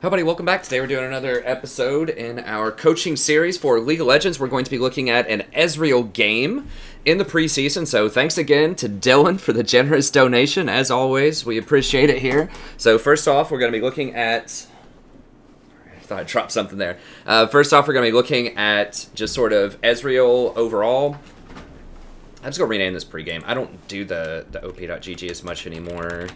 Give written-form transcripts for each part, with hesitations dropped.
Hi, buddy. Welcome back. Today we're doing another episode in our coaching series for League of Legends. We're going to be looking at an Ezreal game in the preseason. So thanks again to Dylan for the generous donation. As always, we appreciate it here. So first off, we're going to be looking at... I thought I dropped something there. First off, we're going to be looking at just sort of Ezreal overall. I'm just going to rename this pregame. I don't do the op.gg as much anymore.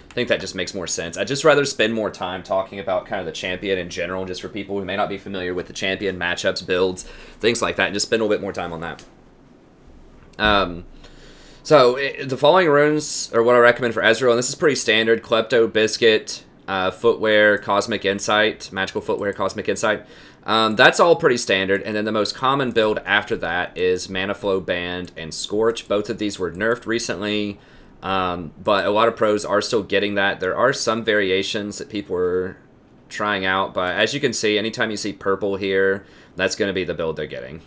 I think that just makes more sense. I'd just rather spend more time talking about kind of the champion in general, just for people who may not be familiar with the champion, matchups, builds, things like that, and just spend a little bit more time on that. The following runes are what I recommend for Ezreal, and this is pretty standard. Klepto, Biscuit, Footwear, Cosmic Insight, Magical Footwear, Cosmic Insight. That's all pretty standard, and then the most common build after that is Mana Flow Band and Scorch. Both of these were nerfed recently. But a lot of pros are still getting that. There are some variations that people are trying out, but as you can see, anytime you see purple here, that's going to be the build they're getting.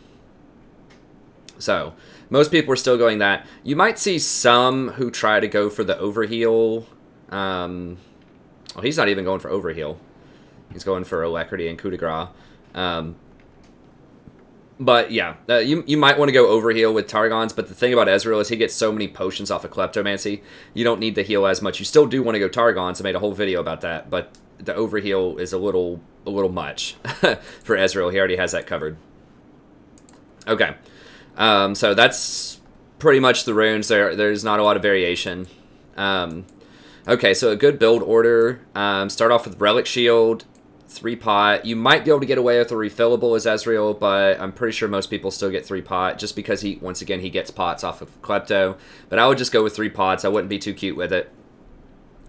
So, most people are still going that. You might see some who try to go for the overheal. Well, he's not even going for overheal. He's going for Alacrity and Coup de Grace. But yeah, you might want to go overheal with Targons, but the thing about Ezreal is he gets so many potions off of Kleptomancy, you don't need to heal as much. You still do want to go Targons. I made a whole video about that, but the overheal is a little much for Ezreal. He already has that covered. Okay, so that's pretty much the runes. There's not a lot of variation. Okay, so a good build order. Start off with Relic Shield. 3-pot. You might be able to get away with a refillable as Ezreal, but I'm pretty sure most people still get 3-pot just because once again, he gets pots off of Klepto. But I would just go with 3 pots. I wouldn't be too cute with it.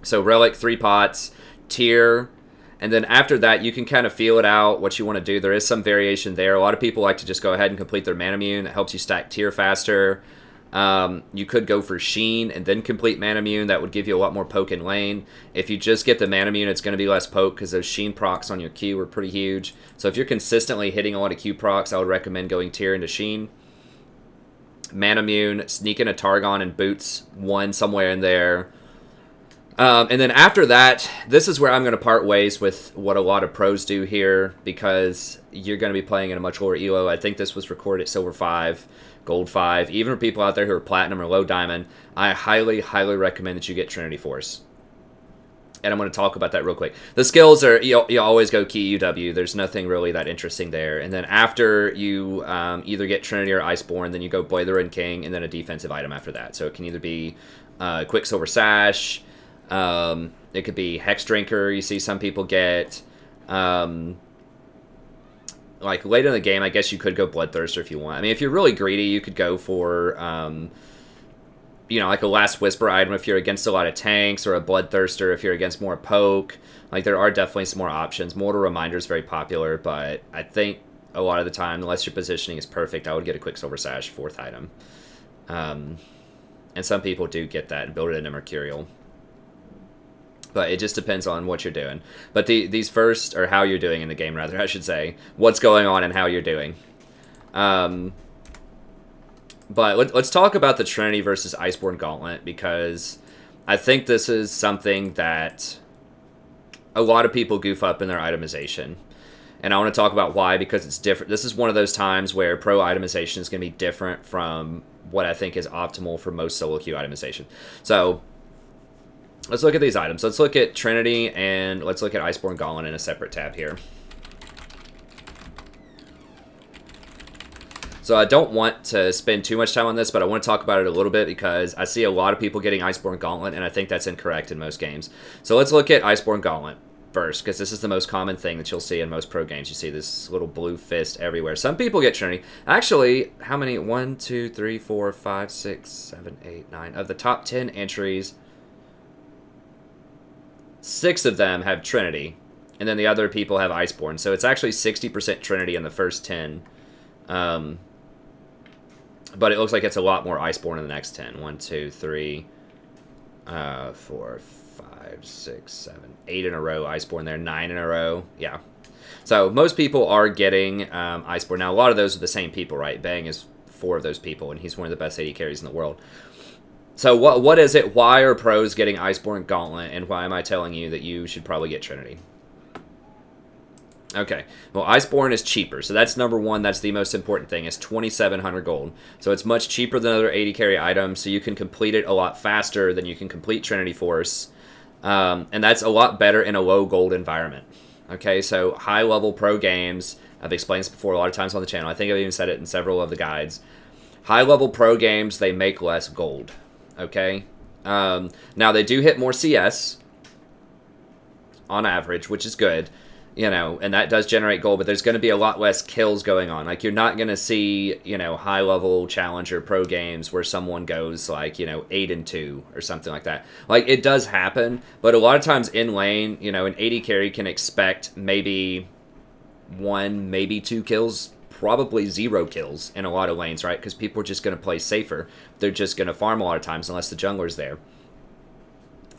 So Relic, 3 pots, Tier, and then after that, you can kind of feel it out what you want to do. There is some variation there. A lot of people like to just go ahead and complete their Manamune. It helps you stack Tier faster. You could go for Sheen and then complete Manamune. That would give you a lot more poke in lane. If you just get the Manamune, it's going to be less poke because those Sheen procs on your Q are pretty huge. So if you're consistently hitting a lot of Q procs, I would recommend going Tier into Sheen. Manamune, sneak in a Targon and Boots 1 somewhere in there. And then after that, this is where I'm going to part ways with what a lot of pros do here because you're going to be playing in a much lower elo. I think this was recorded at Silver 5. Gold 5, even for people out there who are Platinum or Low Diamond, I highly, highly recommend that you get Trinity Force. And I'm going to talk about that real quick. The skills are, you always go key UW. There's nothing really that interesting there. And then after you either get Trinity or Iceborn, then you go Blade the Red King, and then a defensive item after that. So it can either be Quicksilver Sash, it could be Hex Drinker, you see some people get... like, late in the game, I guess you could go Bloodthirster if you want. I mean, if you're really greedy, you could go for, you know, like a Last Whisper item if you're against a lot of tanks, or a Bloodthirster if you're against more poke. Like, there are definitely some more options. Mortal Reminder is very popular, but I think a lot of the time, unless your positioning is perfect, I would get a Quicksilver Sash 4th item. And some people do get that and build it into Mercurial. But it just depends on what you're doing. But these first, or how you're doing in the game, rather, I should say. What's going on and how you're doing. But let's talk about the Trinity versus Iceborn Gauntlet, because I think this is something that a lot of people goof up in their itemization. And I want to talk about why, because it's different. This is one of those times where pro itemization is going to be different from what I think is optimal for most solo queue itemization. So... let's look at these items. Let's look at Trinity, and let's look at Iceborn Gauntlet in a separate tab here. So I don't want to spend too much time on this, but I want to talk about it a little bit because I see a lot of people getting Iceborn Gauntlet, and I think that's incorrect in most games. So let's look at Iceborn Gauntlet first, because this is the most common thing that you'll see in most pro games. You see this little blue fist everywhere. Some people get Trinity. Actually, how many? 1, 2, 3, 4, 5, 6, 7, 8, 9. Of the top 10 entries... 6 of them have Trinity, and then the other people have Iceborn. So it's actually 60% Trinity in the first 10. But it looks like it's a lot more Iceborn in the next 10. 1, 2, 3, 4, 5, 6, 7, 8 in a row. Iceborn there, 9 in a row. Yeah. So most people are getting Iceborn. Now, a lot of those are the same people, right? Bang is 4 of those people, and he's one of the best AD carries in the world. So what is it? Why are pros getting Iceborn Gauntlet, and why am I telling you that you should probably get Trinity? Okay, well, Iceborn is cheaper, so that's number one. That's the most important thing. It's 2,700 gold, so it's much cheaper than other 80 carry items, so you can complete it a lot faster than you can complete Trinity Force, and that's a lot better in a low gold environment. Okay, so high-level pro games, I've explained this before a lot of times on the channel. I think I've even said it in several of the guides. High-level pro games, they make less gold. Okay, now they do hit more CS on average, which is good, you know, and that does generate gold, but there's going to be a lot less kills going on. Like, you're not going to see, you know, high-level challenger pro games where someone goes, like, you know, 8-2 or something like that. Like, it does happen, but a lot of times in lane, you know, an 80 carry can expect maybe 1, maybe 2 kills, probably 0 kills in a lot of lanes, right? Because people are just going to play safer. They're just going to farm a lot of times unless the jungler's there.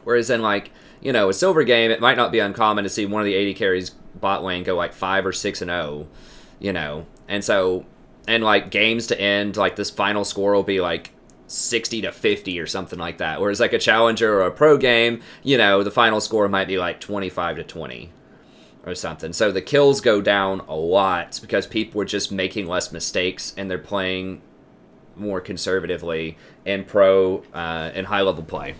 Whereas in, like, you know, a silver game, it might not be uncommon to see one of the 80 carries bot lane go like 5 or 6-0, you know. And so, and like games to end, like this final score will be like 60-50 or something like that. Whereas like a challenger or a pro game, you know, the final score might be like 25-20. Or something. So the kills go down a lot because people are just making less mistakes and they're playing more conservatively in pro and high-level play.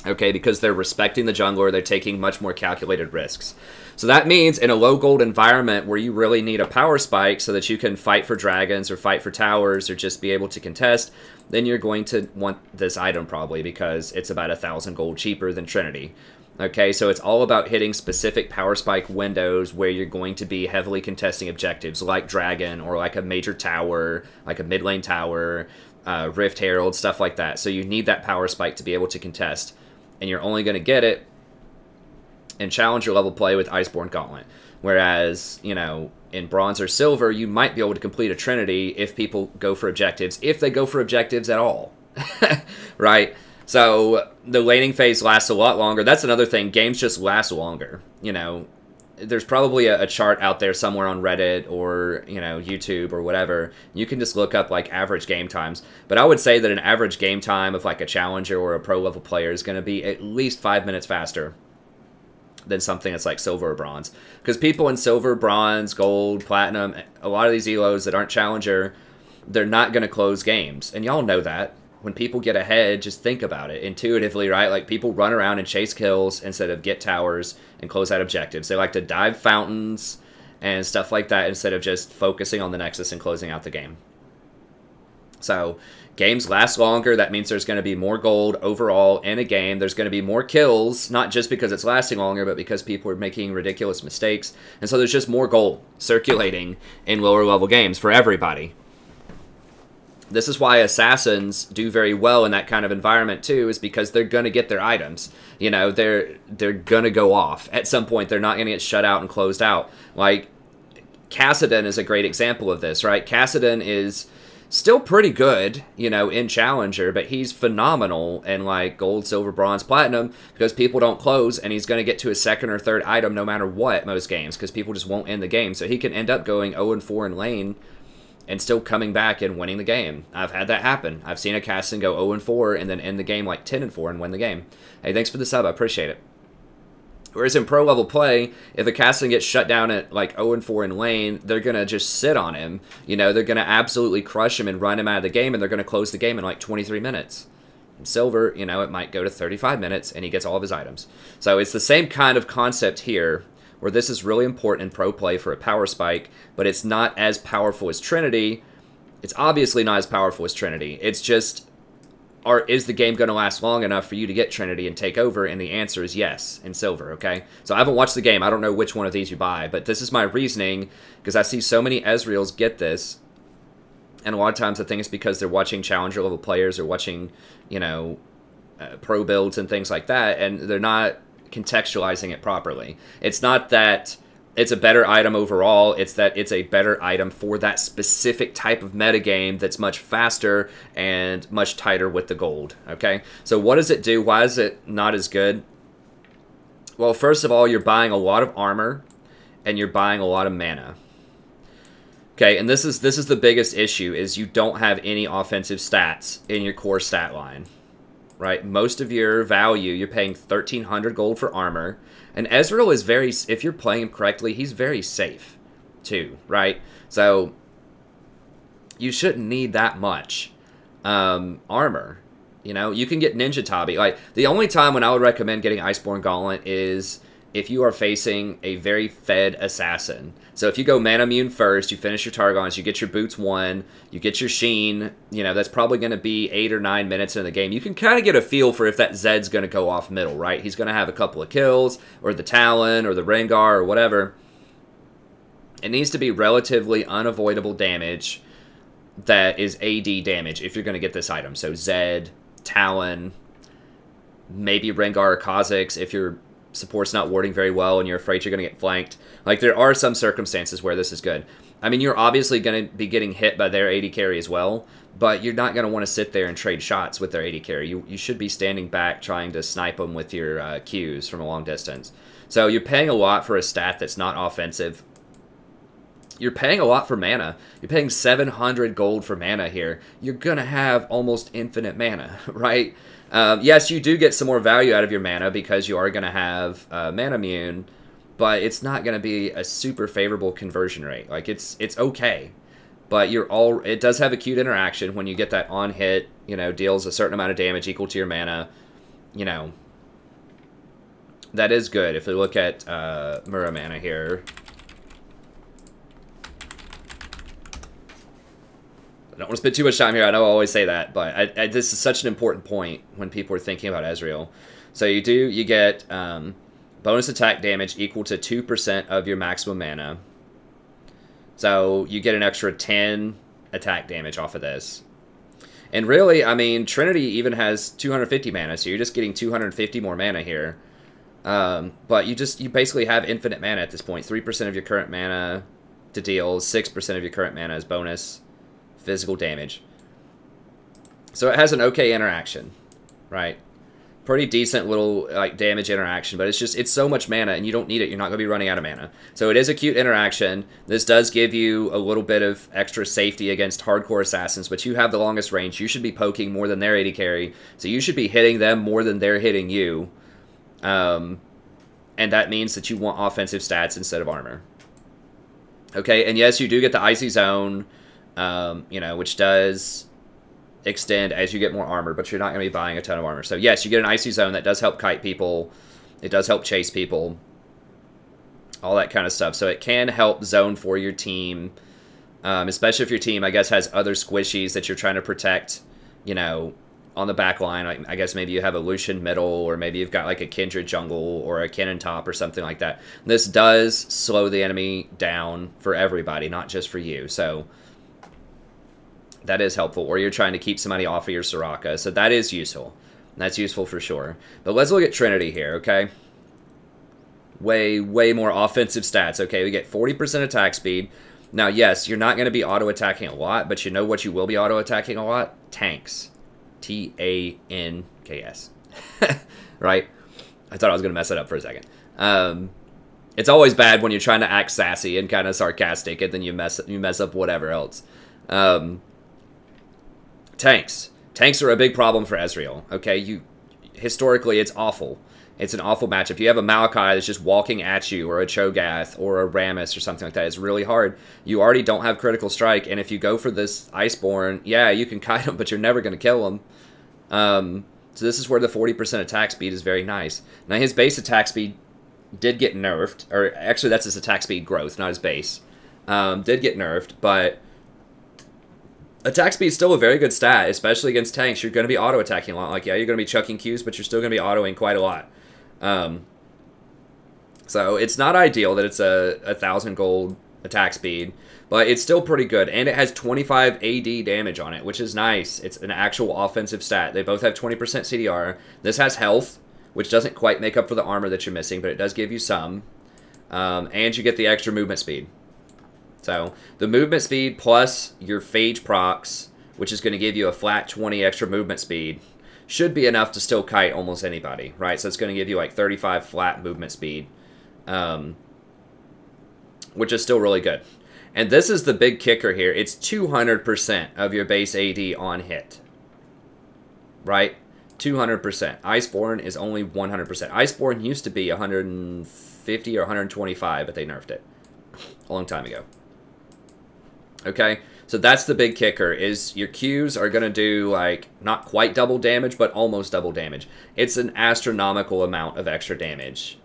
Okay, because they're respecting the jungler, they're taking much more calculated risks. So that means in a low-gold environment where you really need a power spike so that you can fight for dragons or fight for towers or just be able to contest, then you're going to want this item probably because it's about 1,000 gold cheaper than Trinity. Okay, so it's all about hitting specific power spike windows where you're going to be heavily contesting objectives like Dragon or like a major tower, like a mid lane tower, Rift Herald, stuff like that. So you need that power spike to be able to contest. And you're only going to get it in challenger level play with Iceborn Gauntlet. Whereas, you know, in bronze or silver, you might be able to complete a Trinity if people go for objectives, if they go for objectives at all. Right? So the laning phase lasts a lot longer. That's another thing. Games just last longer. You know, there's probably a chart out there somewhere on Reddit or, you know, YouTube or whatever. You can just look up, like, average game times. But I would say that an average game time of, like, a challenger or a pro-level player is going to be at least 5 minutes faster than something that's like silver or bronze. Because people in silver, bronze, gold, platinum, a lot of these elos that aren't challenger, they're not going to close games. And y'all know that. When people get ahead, just think about it intuitively, right? Like, people run around and chase kills instead of get towers and close out objectives. They like to dive fountains and stuff like that instead of just focusing on the Nexus and closing out the game. So, games last longer. That means there's going to be more gold overall in a game. There's going to be more kills, not just because it's lasting longer, but because people are making ridiculous mistakes. And so there's just more gold circulating in lower level games for everybody. This is why assassins do very well in that kind of environment too, is because they're going to get their items. You know, they're going to go off. At some point, they're not going to get shut out and closed out. Like, Kassadin is a great example of this, right? Kassadin is still pretty good, you know, in Challenger, but he's phenomenal in, like, gold, silver, bronze, platinum, because people don't close, and he's going to get to his second or third item no matter what most games, because people just won't end the game. So he can end up going 0-4 in lane and still coming back and winning the game. I've had that happen. I've seen a Kassadin go 0-4 and then end the game like 10-4 and win the game. Hey, thanks for the sub. I appreciate it. Whereas in pro level play, if a Kassadin gets shut down at like 0-4 in lane, they're going to just sit on him. You know, they're going to absolutely crush him and run him out of the game, and they're going to close the game in like 23 minutes. In silver, you know, it might go to 35 minutes and he gets all of his items. So it's the same kind of concept here, where this is really important in pro play for a power spike, but it's not as powerful as Trinity. It's obviously not as powerful as Trinity. It's just, is the game going to last long enough for you to get Trinity and take over? And the answer is yes, in silver, okay? So I haven't watched the game. I don't know which one of these you buy, but this is my reasoning, because I see so many Ezreals get this, and a lot of times I think it's because they're watching challenger level players or watching, you know, pro builds and things like that, and they're not contextualizing it properly. It's not that it's a better item overall, it's that it's a better item for that specific type of metagame that's much faster and much tighter with the gold, okay? So what does it do? Why is it not as good? Well, first of all, you're buying a lot of armor and you're buying a lot of mana. Okay, and this is the biggest issue, is you don't have any offensive stats in your core stat line, right? Most of your value, you're paying 1,300 gold for armor, and Ezreal is very, if you're playing him correctly, he's very safe, too, right? So, you shouldn't need that much armor. You know, you can get Ninja Tabi. Like, the only time when I would recommend getting Iceborn Gauntlet is if you are facing a very fed assassin. So if you go Mana Immune first, you finish your Targons, you get your Boots 1, you get your Sheen, you know, that's probably going to be 8 or 9 minutes in the game. You can kind of get a feel for if that Zed's going to go off middle, right? He's going to have a couple of kills, or the Talon, or the Rengar, or whatever. It needs to be relatively unavoidable damage that is AD damage if you're going to get this item. So Zed, Talon, maybe Rengar or Kha'Zix if your support's not warding very well and you're afraid you're going to get flanked. Like, there are some circumstances where this is good. I mean, you're obviously going to be getting hit by their AD carry as well, but you're not going to want to sit there and trade shots with their AD carry. You should be standing back trying to snipe them with your Qs from a long distance. So you're paying a lot for a stat that's not offensive. You're paying a lot for mana. You're paying 700 gold for mana here. You're going to have almost infinite mana, right? Yes, you do get some more value out of your mana because you are going to have Mana Immune, but it's not going to be a super favorable conversion rate. Like, it's okay, but it does have acute interaction when you get that on hit, you know, deals a certain amount of damage equal to your mana, you know. That is good. If we look at Mura mana here, I don't want to spend too much time here. I know I always say that, but this is such an important point when people are thinking about Ezreal. So you get bonus attack damage equal to 2% of your maximum mana. So you get an extra 10 attack damage off of this. And really, I mean, Trinity even has 250 mana, so you're just getting 250 more mana here. But you basically have infinite mana at this point. 3% of your current mana to deal, 6% of your current mana is bonus physical damage. So it has an okay interaction, right? Pretty decent little like damage interaction, but it's so much mana and you don't need it. You're not going to be running out of mana. So it is a cute interaction. This does give you a little bit of extra safety against hardcore assassins, but you have the longest range. You should be poking more than their AD carry, so you should be hitting them more than they're hitting you. And that means that you want offensive stats instead of armor. Okay, and yes, you do get the Icy Zone, you know, which does extend as you get more armor, but you're not going to be buying a ton of armor. So yes, you get an Icy Zone that does help kite people. It does help chase people. All that kind of stuff. So it can help zone for your team, especially if your team, I guess, has other squishies that you're trying to protect, you know, on the back line. Like, I guess maybe you have a Lucian middle, or maybe you've got like a Kindred jungle or a Cannon top or something like that. This does slow the enemy down for everybody, not just for you. So that is helpful. Or you're trying to keep somebody off of your Soraka. So that is useful. That's useful for sure. But let's look at Trinity here, okay? Way more offensive stats, okay? We get 40% attack speed. Now, yes, you're not going to be auto-attacking a lot, but you know what you will be auto-attacking a lot? Tanks. T-A-N-K-S. Right? I thought I was going to mess it up for a second. It's always bad when you're trying to act sassy and kind of sarcastic, and then you mess up whatever else. Tanks. Tanks are a big problem for Ezreal, okay? Historically, it's awful. It's an awful matchup. You have a Maokai that's just walking at you, or a Cho'Gath, or a Rammus, or something like that. It's really hard. You already don't have critical strike, and if you go for this Iceborn, yeah, you can kite him, but you're never going to kill him. So this is where the 40% attack speed is very nice. Now, his base attack speed did get nerfed, or actually, that's his attack speed growth, not his base. Did get nerfed, but attack speed is still a very good stat, especially against tanks. You're going to be auto-attacking a lot. Like, yeah, you're going to be chucking Qs, but you're still going to be autoing quite a lot. So it's not ideal that it's a 1,000 gold attack speed, but it's still pretty good. And it has 25 AD damage on it, which is nice. It's an actual offensive stat. They both have 20% CDR. This has health, which doesn't quite make up for the armor that you're missing, but it does give you some. And you get the extra movement speed. So the movement speed plus your phage procs, which is going to give you a flat 20 extra movement speed, should be enough to still kite almost anybody, right? So it's going to give you like 35 flat movement speed, which is still really good. And this is the big kicker here. It's 200% of your base AD on hit. Right? 200%. Iceborn is only 100%. Iceborn used to be 150 or 125, but they nerfed it a long time ago. Okay? So that's the big kicker, is your Qs are going to do, like, not quite double damage, but almost double damage. It's an astronomical amount of extra damage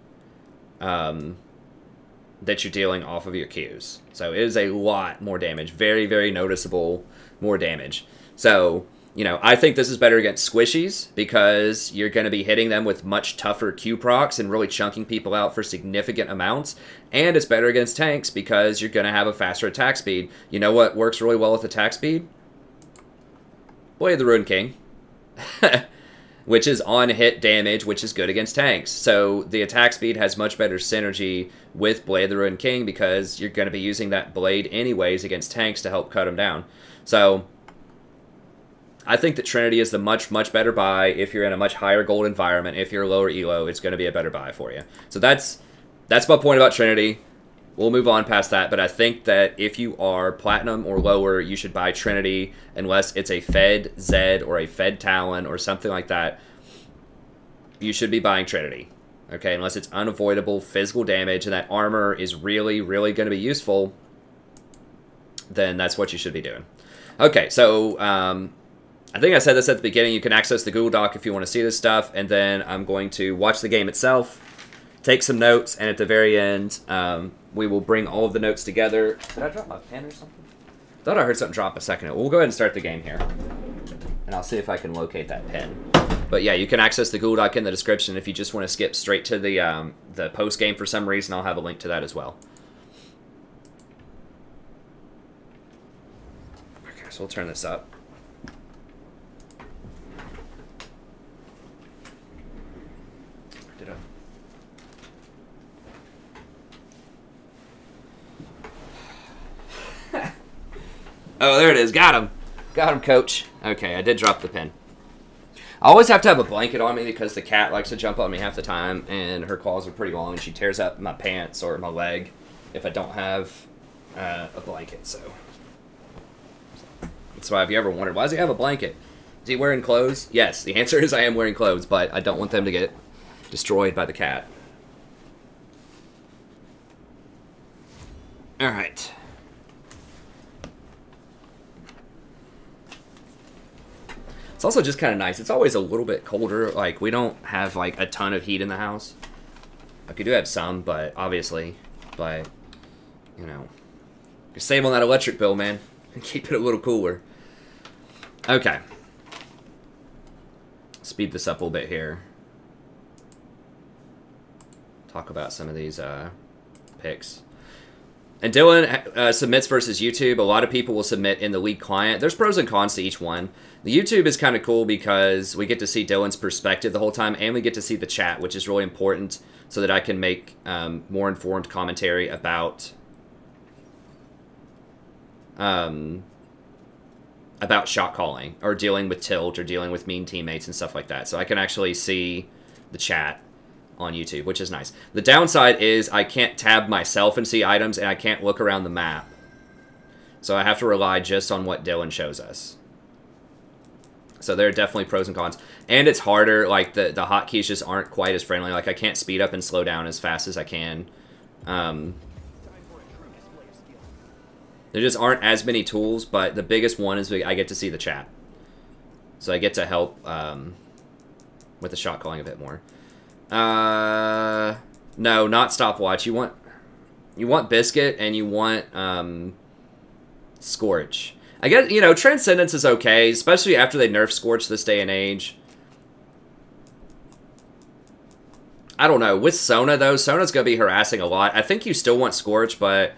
that you're dealing off of your Qs. So it is a lot more damage. Very, very noticeable more damage. So, you know, I think this is better against squishies because you're going to be hitting them with much tougher Q procs and really chunking people out for significant amounts. And it's better against tanks because you're going to have a faster attack speed. You know what works really well with attack speed? Blade of the Ruined King. Which is on hit damage, which is good against tanks. So the attack speed has much better synergy with Blade of the Ruined King because you're going to be using that blade anyways against tanks to help cut them down. So I think that Trinity is the much better buy if you're in a much higher gold environment. If you're lower elo, it's going to be a better buy for you. So that's my point about Trinity. We'll move on past that, but I think that if you are Platinum or lower, you should buy Trinity unless it's a Fed Zed or a Fed Talon or something like that. You should be buying Trinity, okay? Unless it's unavoidable physical damage and that armor is really going to be useful, then that's what you should be doing. Okay, so I think I said this at the beginning. You can access the Google Doc if you want to see this stuff, and then I'm going to watch the game itself, take some notes, and at the very end, we will bring all of the notes together. Did I drop my pen or something? Thought I heard something drop a second ago. We'll go ahead and start the game here, and I'll see if I can locate that pen. But yeah, you can access the Google Doc in the description. If you just want to skip straight to the post game for some reason, I'll have a link to that as well. Okay, so we'll turn this up. Oh, there it is. Got him. Got him, coach. Okay, I did drop the pen. I always have to have a blanket on me because the cat likes to jump on me half the time, and her claws are pretty long, and she tears up my pants or my leg if I don't have a blanket, so. That's why, if you ever wondered, why does he have a blanket? Is he wearing clothes? Yes, the answer is I am wearing clothes, but I don't want them to get destroyed by the cat. All right. It's also just kind of nice. It's always a little bit colder. Like, we don't have, like, a ton of heat in the house. Like, we do have some, but obviously, but, you know, you save on that electric bill, man. And keep it a little cooler. Okay. Speed this up a little bit here. Talk about some of these picks. And Dylan submits versus YouTube. A lot of people will submit in the League client. There's pros and cons to each one. The YouTube is kind of cool because we get to see Dylan's perspective the whole time, and we get to see the chat, which is really important so that I can make more informed commentary about shot calling or dealing with tilt or dealing with mean teammates and stuff like that. So I can actually see the chat on YouTube, which is nice. The downside is I can't tab myself and see items, and I can't look around the map. So I have to rely just on what Dylan shows us. So there are definitely pros and cons. And it's harder, like the hotkeys just aren't quite as friendly. Like I can't speed up and slow down as fast as I can. There just aren't as many tools, but the biggest one is I get to see the chat. So I get to help with the shot calling a bit more. No, not stopwatch. You want Biscuit and you want Scorch. I guess, you know, Transcendence is okay, especially after they nerf Scorch this day and age. I don't know. With Sona, though, Sona's going to be harassing a lot. I think you still want Scorch, but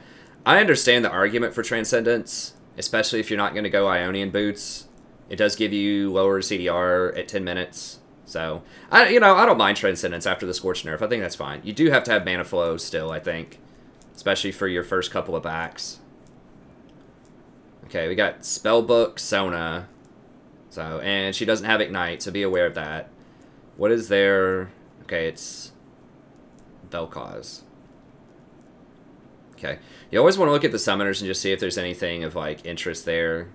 I understand the argument for Transcendence, especially if you're not going to go Ionian Boots. It does give you lower CDR at 10 minutes. So, I don't mind Transcendence after the Scorch nerf. I think that's fine. You do have to have mana flow still, I think, especially for your first couple of backs. Okay, we got Spellbook, Sona. So, and she doesn't have Ignite, so be aware of that. What is there? Okay, it's Vel'Koz. Okay. You always want to look at the summoners and just see if there's anything of, like, interest there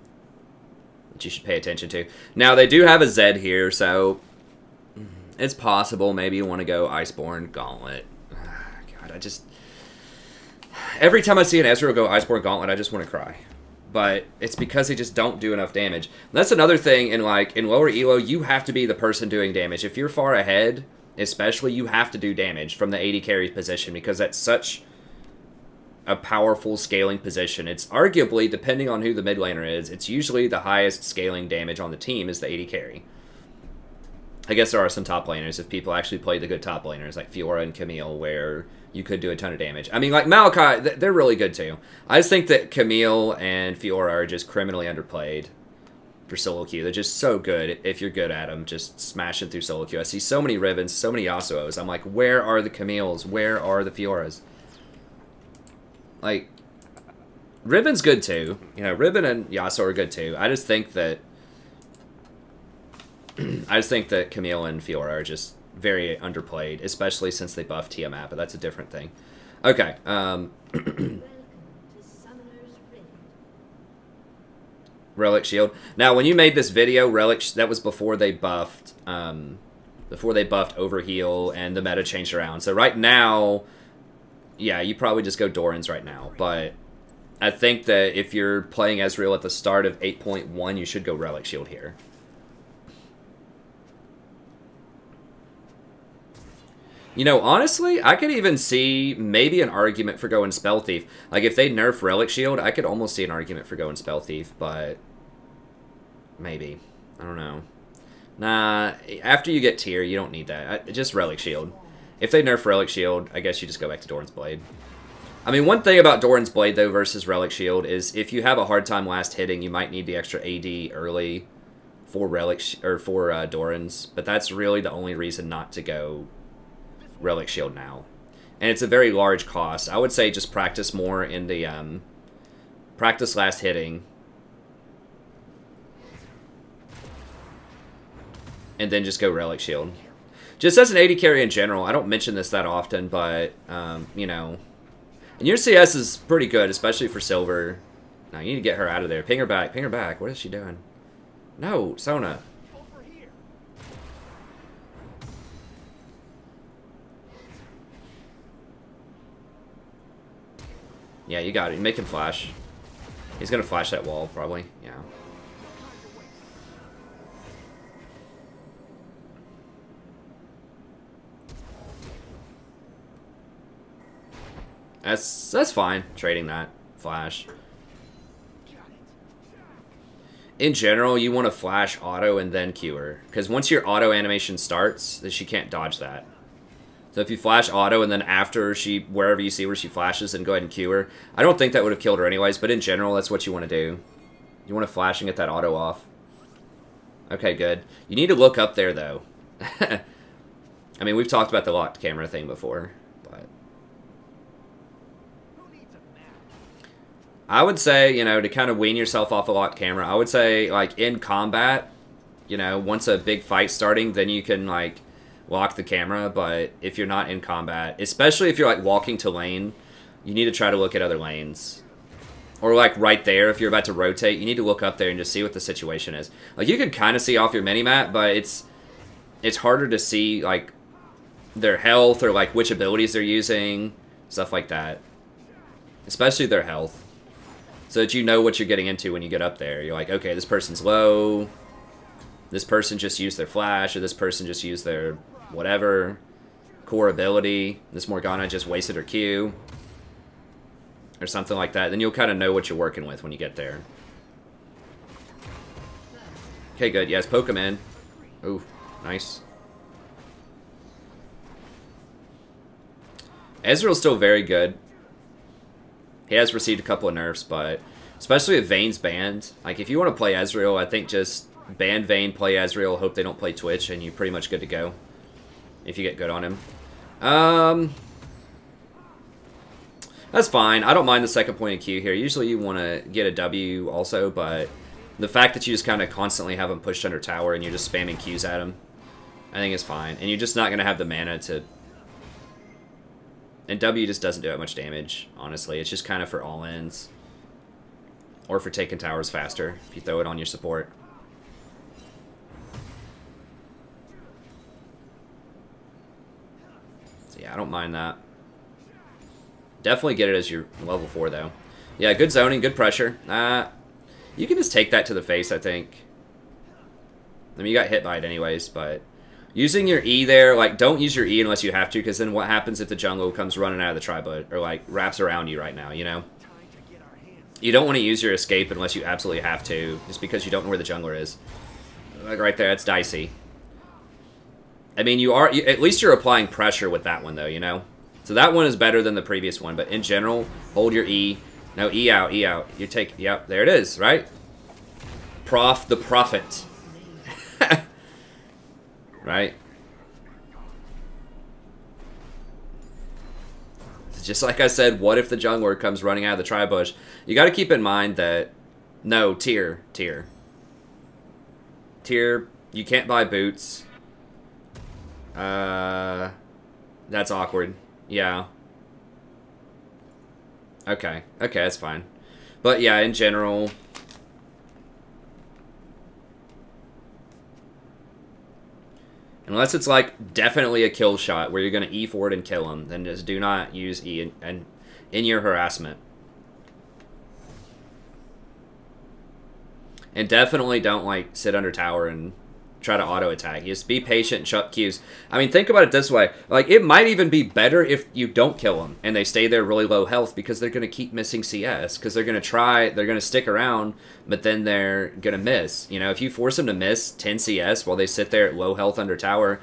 that you should pay attention to. Now, they do have a Zed here, so it's possible maybe you want to go Iceborn Gauntlet. God, I just... Every time I see an Ezreal go Iceborn Gauntlet, I just want to cry. But it's because they just don't do enough damage. And that's another thing in, like, in lower elo, you have to be the person doing damage. If you're far ahead, especially, you have to do damage from the AD carry position because that's such a powerful scaling position. It's arguably, depending on who the mid laner is, it's usually the highest scaling damage on the team is the AD carry. I guess there are some top laners if people actually play the good top laners, like Fiora and Camille, where you could do a ton of damage. I mean, like Maokai, they're really good too. I just think that Camille and Fiora are just criminally underplayed for solo queue. They're just so good if you're good at them, just smashing through solo queue. I see so many Rivens, so many Yasuos. I'm like, where are the Camilles? Where are the Fioras? Like, Riven's good too. You know, Riven and Yasuo are good too. I just think that Camille and Fiora are just very underplayed, especially since they buffed Tiamat, but that's a different thing. Okay. Relic Shield. Now, when you made this video, that was before they buffed Overheal and the meta changed around. So right now, yeah, you probably just go Doran's right now. But I think that if you're playing Ezreal at the start of 8.1, you should go Relic Shield here. You know, honestly, I could even see maybe an argument for going Spell Thief. Like, if they nerf Relic Shield, I could almost see an argument for going Spell Thief, but maybe. I don't know. Nah, after you get tier, you don't need that. Just Relic Shield. If they nerf Relic Shield, I guess you just go back to Doran's Blade. I mean, one thing about Doran's Blade, though, versus Relic Shield is if you have a hard time last hitting, you might need the extra AD early for Doran's, but that's really the only reason not to go Relic Shield now. And it's a very large cost. I would say just practice more in the practice last hitting and then just go Relic Shield. Just as an AD carry in general, I don't mention this that often, but you know, and your CS is pretty good, especially for silver. Now you need to get her out of there. Ping her back, ping her back. What is she doing? No, Sona. Yeah, you got it. Make him flash. He's gonna flash that wall, probably. Yeah. That's fine. Trading that flash. In general, you want to flash auto and then Q her, because once your auto animation starts, then she can't dodge that. So if you flash auto and then after wherever you see where she flashes, then go ahead and Q her. I don't think that would have killed her anyways, but in general, that's what you want to do. You want to flash and get that auto off. Okay, good. You need to look up there, though. I mean, we've talked about the locked camera thing before, but I would say, you know, to kind of wean yourself off a locked camera, I would say, like, in combat, you know, once a big fight's starting, then you can, like, lock the camera, but if you're not in combat, especially if you're like walking to lane, you need to try to look at other lanes. Or like right there, if you're about to rotate, you need to look up there and just see what the situation is. Like you can kind of see off your mini-map, but it's harder to see like their health or like which abilities they're using, stuff like that. Especially their health. So that you know what you're getting into when you get up there. You're like, okay, this person's low, this person just used their flash, or this person just used their whatever core ability, this Morgana just wasted her Q, or something like that. Then you'll kind of know what you're working with when you get there. Okay, good. Yes, poke him in. Ooh, nice. Ezreal's still very good. He has received a couple of nerfs, but especially with Vayne's banned, like if you want to play Ezreal, I think just ban Vayne, play Ezreal, hope they don't play Twitch, and you're pretty much good to go. If you get good on him. That's fine. I don't mind the second point of Q here. Usually you want to get a W also, but the fact that you just kind of constantly have him pushed under tower and you're just spamming Qs at him, I think is fine. And you're just not going to have the mana to And W just doesn't do that much damage, honestly. It's just kind of for all-ins. Or for taking towers faster, if you throw it on your support. So yeah, I don't mind that. Definitely get it as your level 4, though. Yeah, good zoning, good pressure. You can just take that to the face, I think. I mean, you got hit by it anyways, but... Using your E there, like, don't use your E unless you have to, because then what happens if the jungle comes running out of the tri-bush, or, like, wraps around you right now, you know? You don't want to use your escape unless you absolutely have to, just because you don't know where the jungler is. Like, right there, it's dicey. I mean, at least you're applying pressure with that one, though, you know? So that one is better than the previous one, but in general, hold your E. No, E out, E out. You take, yep, there it is, right? Prof the Prophet. Right? Just like I said, what if the jungler comes running out of the tri-bush? You got to keep in mind that, no, tier, you can't buy boots. That's awkward. Yeah. Okay, that's fine. But yeah, in general... Unless it's, like, definitely a kill shot where you're going to E forward and kill him, then just do not use E in your harassment. And definitely don't, like, sit under tower and try to auto-attack. Just be patient and shut Qs. I mean, think about it this way. Like, it might even be better if you don't kill them and they stay there really low health because they're going to keep missing CS. Because they're going to stick around, but then they're going to miss. You know, if you force them to miss 10 CS while they sit there at low health under tower,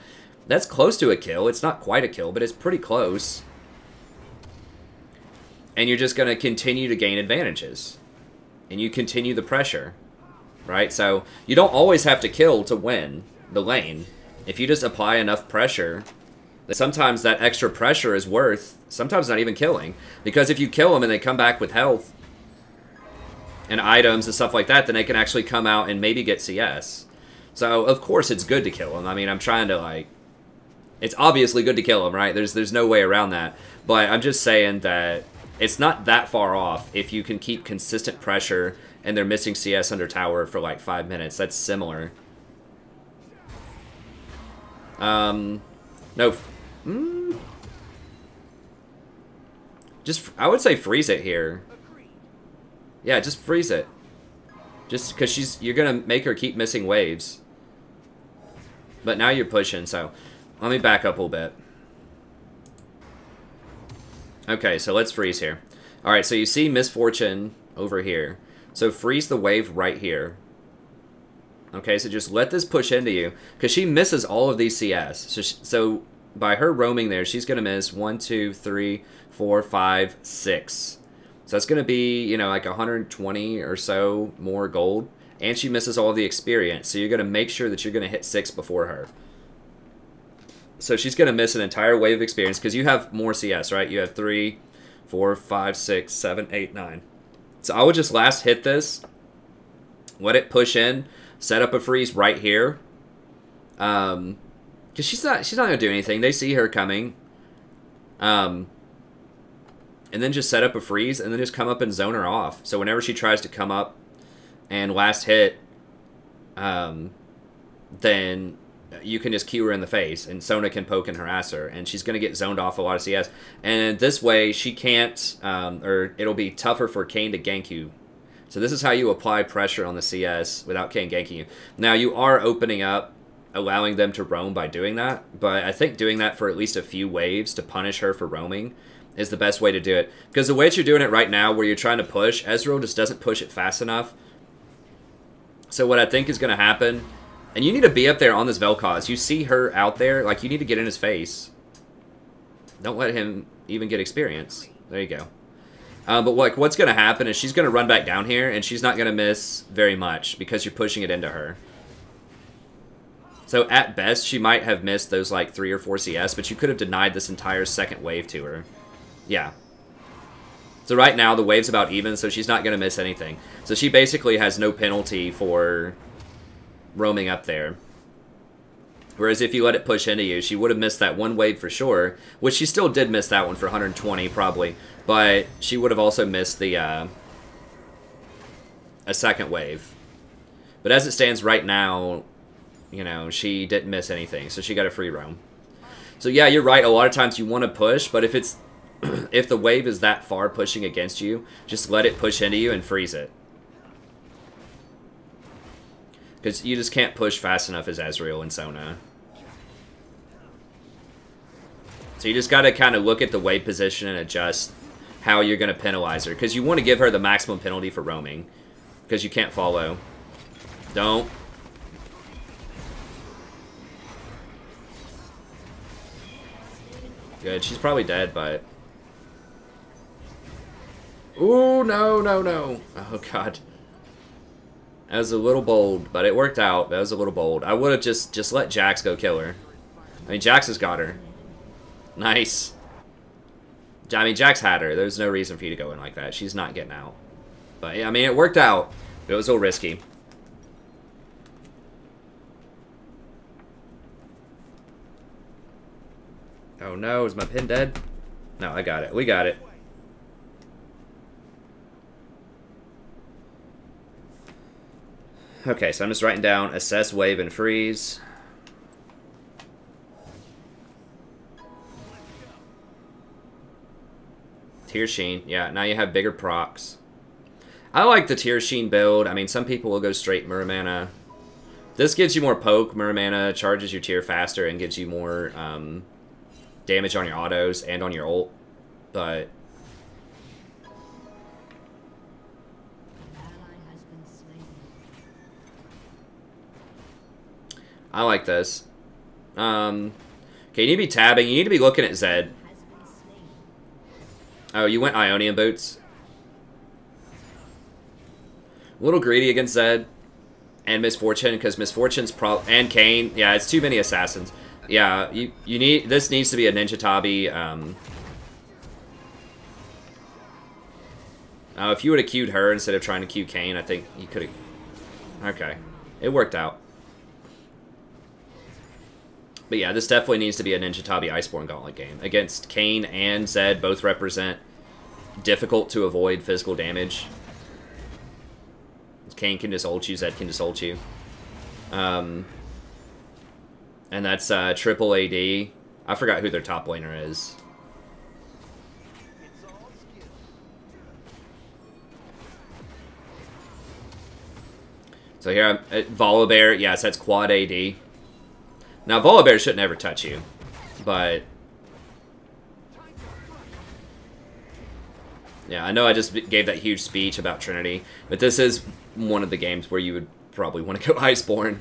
that's close to a kill. It's not quite a kill, but it's pretty close. And you're just going to continue to gain advantages. And you continue the pressure. Right? So, you don't always have to kill to win the lane. If you just apply enough pressure, sometimes that extra pressure is worth, sometimes not even killing. Because if you kill them and they come back with health and items and stuff like that, then they can actually come out and maybe get CS. So, of course, it's good to kill them. I mean, I'm trying to, like... It's obviously good to kill them, right? There's no way around that. But I'm just saying that it's not that far off if you can keep consistent pressure and they're missing CS under tower for like 5 minutes. That's similar. No. I would say freeze it here. Yeah, just freeze it. Just because you're gonna make her keep missing waves. But now you're pushing, so let me back up a little bit. Okay, so let's freeze here. Alright, so you see Misfortune over here. So freeze the wave right here. Okay, so just let this push into you. Because she misses all of these CS. So by her roaming there, she's going to miss 1, 2, 3, 4, 5, 6. So that's going to be, you know, like 120 or so more gold. And she misses all of the experience. So you're going to make sure that you're going to hit 6 before her. So she's going to miss an entire wave of experience. Because you have more CS, right? You have 3, 4, 5, 6, 7, 8, 9. So I would just last hit this, let it push in, set up a freeze right here. Because she's not going to do anything. They see her coming. And then just set up a freeze, and then just come up and zone her off. So whenever she tries to come up and last hit, then you can just Q her in the face, and Sona can poke and harass her, and she's going to get zoned off a lot of CS. And this way, she can't, or it'll be tougher for Kayn to gank you. So this is how you apply pressure on the CS without Kayn ganking you. Now, you are opening up, allowing them to roam by doing that, but I think doing that for at least a few waves to punish her for roaming is the best way to do it. Because the way that you're doing it right now, where you're trying to push, Ezreal just doesn't push it fast enough. So what I think is going to happen... And you need to be up there on this Vel'Koz. You see her out there, like, you need to get in his face. Don't let him even get experience. There you go. But what's going to happen is she's going to run back down here, and she's not going to miss very much because you're pushing it into her. So at best, she might have missed those, like, 3 or 4 CS, but you could have denied this entire second wave to her. Yeah. So right now, the wave's about even, so she's not going to miss anything. So she basically has no penalty for... roaming up there. Whereas if you let it push into you, she would have missed that one wave for sure, which she still did miss that one for 120 probably, but she would have also missed the a second wave. But as it stands right now, you know, she didn't miss anything, so she got a free roam. So yeah, you're right, a lot of times you want to push, but if it's if the wave is that far pushing against you, just let it push into you and freeze it. Because you just can't push fast enough as Ezreal and Sona. So you just got to kind of look at the wave position and adjust how you're going to penalize her. Because you want to give her the maximum penalty for roaming. Because you can't follow. Don't. Good. She's probably dead, but... Ooh, no, no, no. Oh, God. That was a little bold, but it worked out. That was a little bold. I would have just let Jax go kill her. I mean, Jax has got her. Nice. I mean, Jax had her. There's no reason for you to go in like that. She's not getting out. But, yeah, I mean, it worked out. But it was a little risky. Oh, no. Is my pin dead? No, I got it. We got it. Okay, so I'm just writing down assess, wave, and freeze. Tear Sheen. Yeah, now you have bigger procs. I like the Tear Sheen build. I mean, some people will go straight Mirror Mana. This gives you more poke. Mirror Mana charges your tier faster and gives you more damage on your autos and on your ult. But... I like this. Okay, you need to be tabbing. You need to be looking at Zed. Oh, you went Ionian Boots. A little greedy against Zed. And Misfortune, because Misfortune's and Kayn. Yeah, it's too many assassins. Yeah, you need... This needs to be a Ninja Tabi. If you would have queued her instead of trying to queue Kayn, I think you could have... Okay. It worked out. But yeah, this definitely needs to be a Ninja Tabi Iceborn Gauntlet game. Against Kayn and Zed, both represent difficult to avoid physical damage. Kayn can just ult you, Zed can just ult you. And that's triple AD. I forgot who their top laner is. So here, Volibear, yes, that's quad AD. Now, Volibear should never touch you, but... Yeah, I know I just gave that huge speech about Trinity, but this is one of the games where you would probably want to go Iceborn.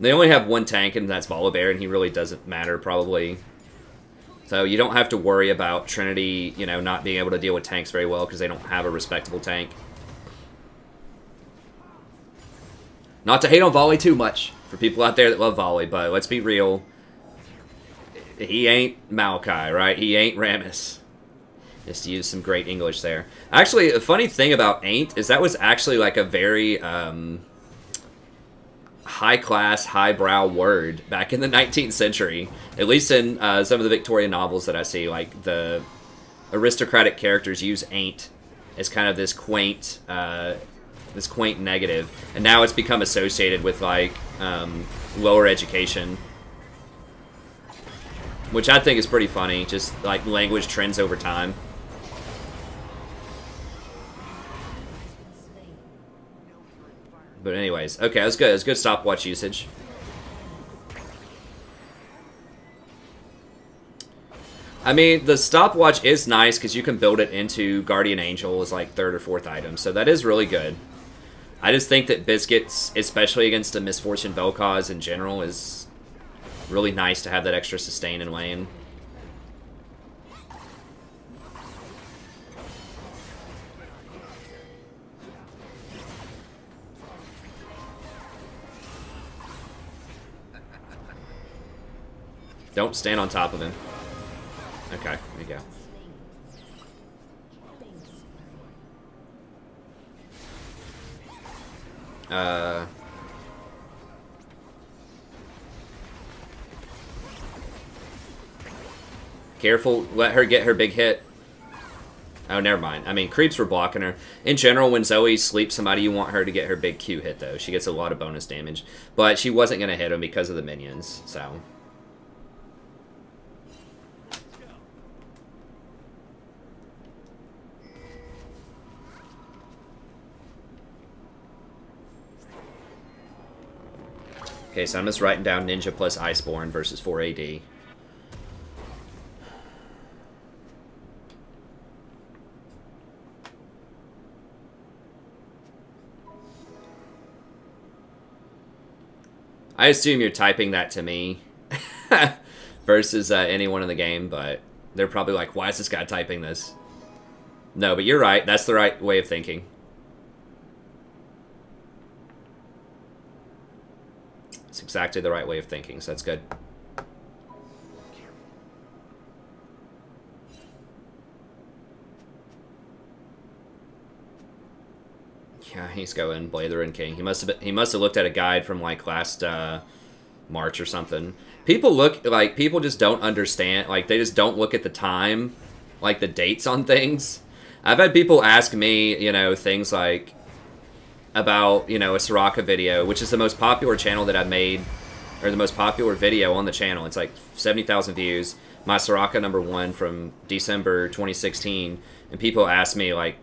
They only have one tank, and that's Volibear, and he really doesn't matter, probably. So you don't have to worry about Trinity, you know, not being able to deal with tanks very well, because they don't have a respectable tank. Not to hate on Volley too much, for people out there that love Volley, but let's be real. He ain't Maokai, right? He ain't Rammus. Just to use some great English there. Actually, a funny thing about ain't is that was actually like a very high-class, high-brow word back in the 19th century. At least in some of the Victorian novels that I see, like the aristocratic characters use ain't as kind of this quaint negative, and now it's become associated with like lower education, which I think is pretty funny. Just like language trends over time. But anyways, okay, that's good. That's good stopwatch usage. I mean, the stopwatch is nice because you can build it into Guardian Angel as like 3rd or 4th item, so that is really good. I just think that Biscuits, especially against a Misfortune Vel'Koz in general, is really nice to have that extra sustain in lane. Don't stand on top of him. Okay, there you go. Careful, let her get her big hit. Oh, never mind. I mean, creeps were blocking her. In general, when Zoe sleeps somebody, you want her to get her big Q hit, though. She gets a lot of bonus damage. But she wasn't going to hit him because of the minions, so... Okay, so I'm just writing down Ninja plus Iceborn versus 4 AD. I assume you're typing that to me versus anyone in the game, but they're probably like, why is this guy typing this? No, but you're right. That's the right way of thinking. It's exactly the right way of thinking, so that's good. Yeah, he's going Blather and King. He must have looked at a guide from like last March or something. People just don't understand. Like they just don't look at the time, like the dates on things. I've had people ask me, you know, things like about, you know, a Soraka video, which is the most popular channel that I've made, or the most popular video on the channel. It's like 70,000 views. My Soraka #1 from December 2016, and people ask me like,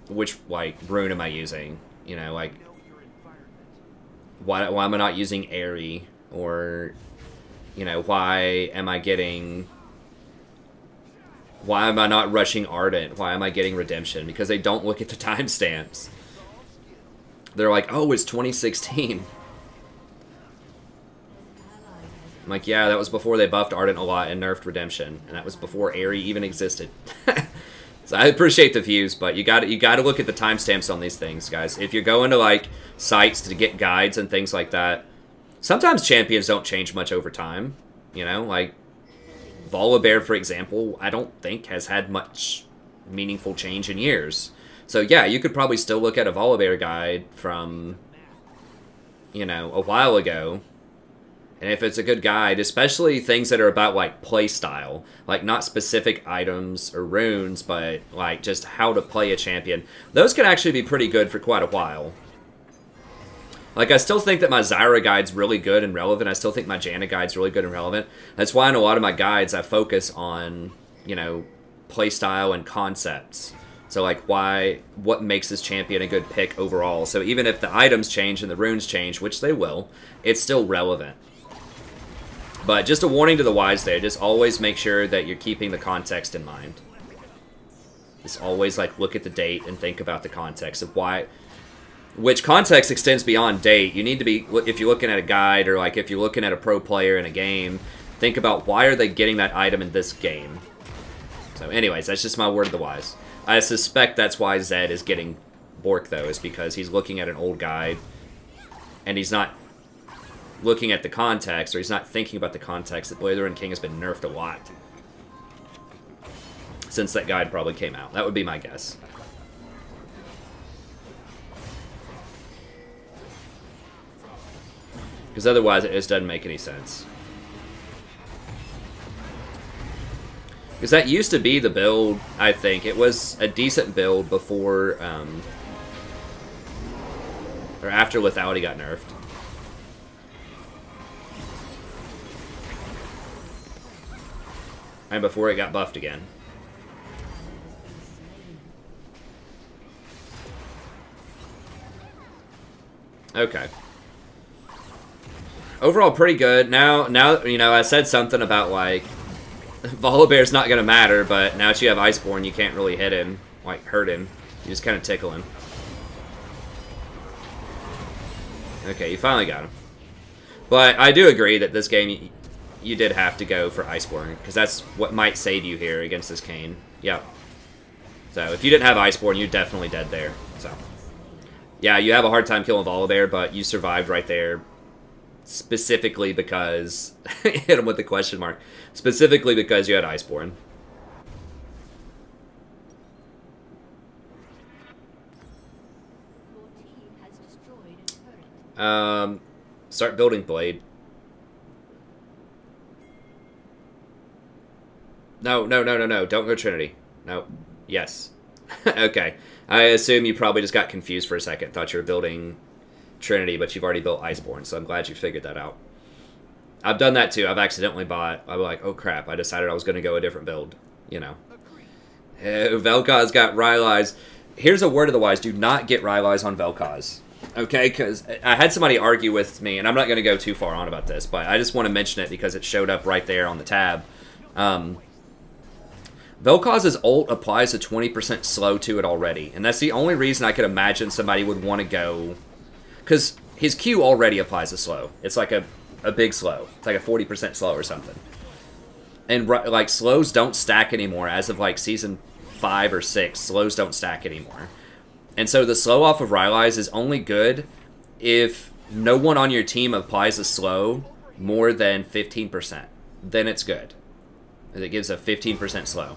which like rune am I using? You know, like why am I not using Airy, or you know, why am I not rushing Ardent? Why am I getting Redemption? Because they don't look at the timestamps. They're like, oh, it's 2016. I'm like, yeah, that was before they buffed Ardent a lot and nerfed Redemption, and that was before Airy even existed. So I appreciate the views, but you got to look at the timestamps on these things, guys. If you're going to like sites to get guides and things like that, sometimes champions don't change much over time. You know, like Volibear, for example, I don't think has had much meaningful change in years. So yeah, you could probably still look at a Volibear guide from, you know, a while ago. And if it's a good guide, especially things that are about, like, play style, like, not specific items or runes, but, like, just how to play a champion, those can actually be pretty good for quite a while. Like, I still think that my Zyra guide's really good and relevant. I still think my Janna guide's really good and relevant. That's why in a lot of my guides I focus on, you know, play style and concepts. So, like, what makes this champion a good pick overall. So even if the items change and the runes change, which they will, it's still relevant. But just a warning to the wise there, just always make sure that you're keeping the context in mind. Just always, like, look at the date and think about the context of why... Which context extends beyond date. You need to be, if you're looking at a guide or, like, if you're looking at a pro player in a game, think about why are they getting that item in this game. So anyways, that's just my word of the wise. I suspect that's why Zed is getting Bork, though, is because he's looking at an old guide and he's not looking at the context, or he's not thinking about the context that Blather and King has been nerfed a lot since that guide probably came out. That would be my guess. Because otherwise it just doesn't make any sense. Because that used to be the build, I think. It was a decent build before, or after Lethality got nerfed. And before it got buffed again. Okay. Overall, pretty good. Now, you know, I said something about, like, Volibear's not going to matter, but now that you have Iceborn, you can't really hit him, like, hurt him. You just kind of tickle him. Okay, you finally got him. But I do agree that this game... You did have to go for Iceborn, because that's what might save you here against this Kayn. Yep. So, if you didn't have Iceborn, you're definitely dead there. So, yeah, you have a hard time killing Volibear, but you survived right there. Specifically because... hit him with the question mark. Specifically because you had Iceborn. Start building Blade. No, no, no, no, no. Don't go Trinity. No. Yes. Okay. I assume you probably just got confused for a second. Thought you were building Trinity, but you've already built Iceborn, so I'm glad you figured that out. I've done that too. I've accidentally bought... I'm like, oh crap, I decided I was going to go a different build. You know. Vel'Koz got Rylai's. Here's a word of the wise. Do not get Rylai's on Vel'Koz. Okay, because I had somebody argue with me, and I'm not going to go too far on about this, but I just want to mention it because it showed up right there on the tab. Vel'Koz's ult applies a 20% slow to it already, and that's the only reason I could imagine somebody would want to go... Because his Q already applies a slow. It's like a big slow. It's like a 40% slow or something. And like slows don't stack anymore. As of like season 5 or 6, slows don't stack anymore. And so the slow off of Rylai's is only good if no one on your team applies a slow more than 15%. Then it's good. It gives a 15% slow.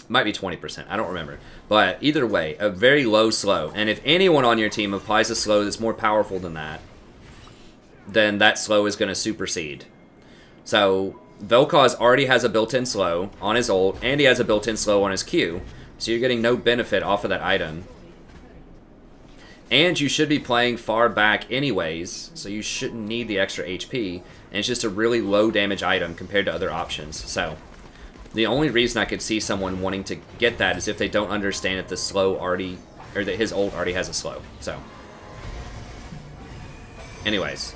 Might be 20%. I don't remember. But either way, a very low slow. And if anyone on your team applies a slow that's more powerful than that, then that slow is going to supersede. So Vel'Koz already has a built-in slow on his ult, and he has a built-in slow on his Q. So you're getting no benefit off of that item. And you should be playing far back anyways, so you shouldn't need the extra HP. And it's just a really low damage item compared to other options. So the only reason I could see someone wanting to get that is if they don't understand that the slow already, or that his ult already has a slow. So, anyways.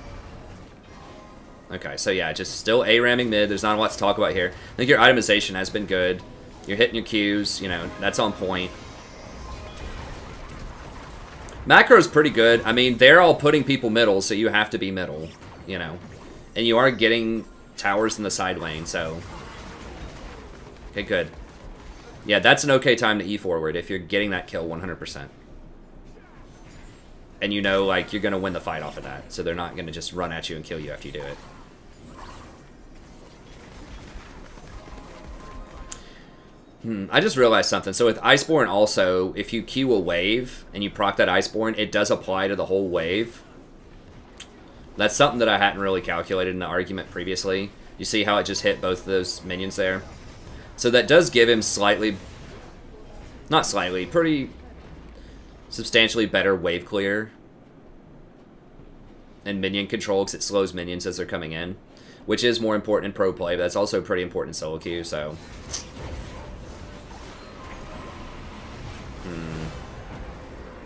Okay, so yeah, just still A-ramming mid. There's not a lot to talk about here. I think your itemization has been good. You're hitting your Qs, you know, that's on point. Macro's pretty good. I mean, they're all putting people middle, so you have to be middle, you know. And you are getting towers in the side lane, so... Okay, good. Yeah, that's an okay time to E forward if you're getting that kill 100%. And you know, like, you're going to win the fight off of that, so they're not going to just run at you and kill you after you do it. I just realized something. So with Iceborn also, if you Q a wave and you proc that Iceborn, it does apply to the whole wave. That's something that I hadn't really calculated in the argument previously. You see how it just hit both of those minions there? So that does give him slightly... Not slightly, pretty substantially better wave clear and minion control because it slows minions as they're coming in. Which is more important in pro play, but that's also pretty important in solo queue, so...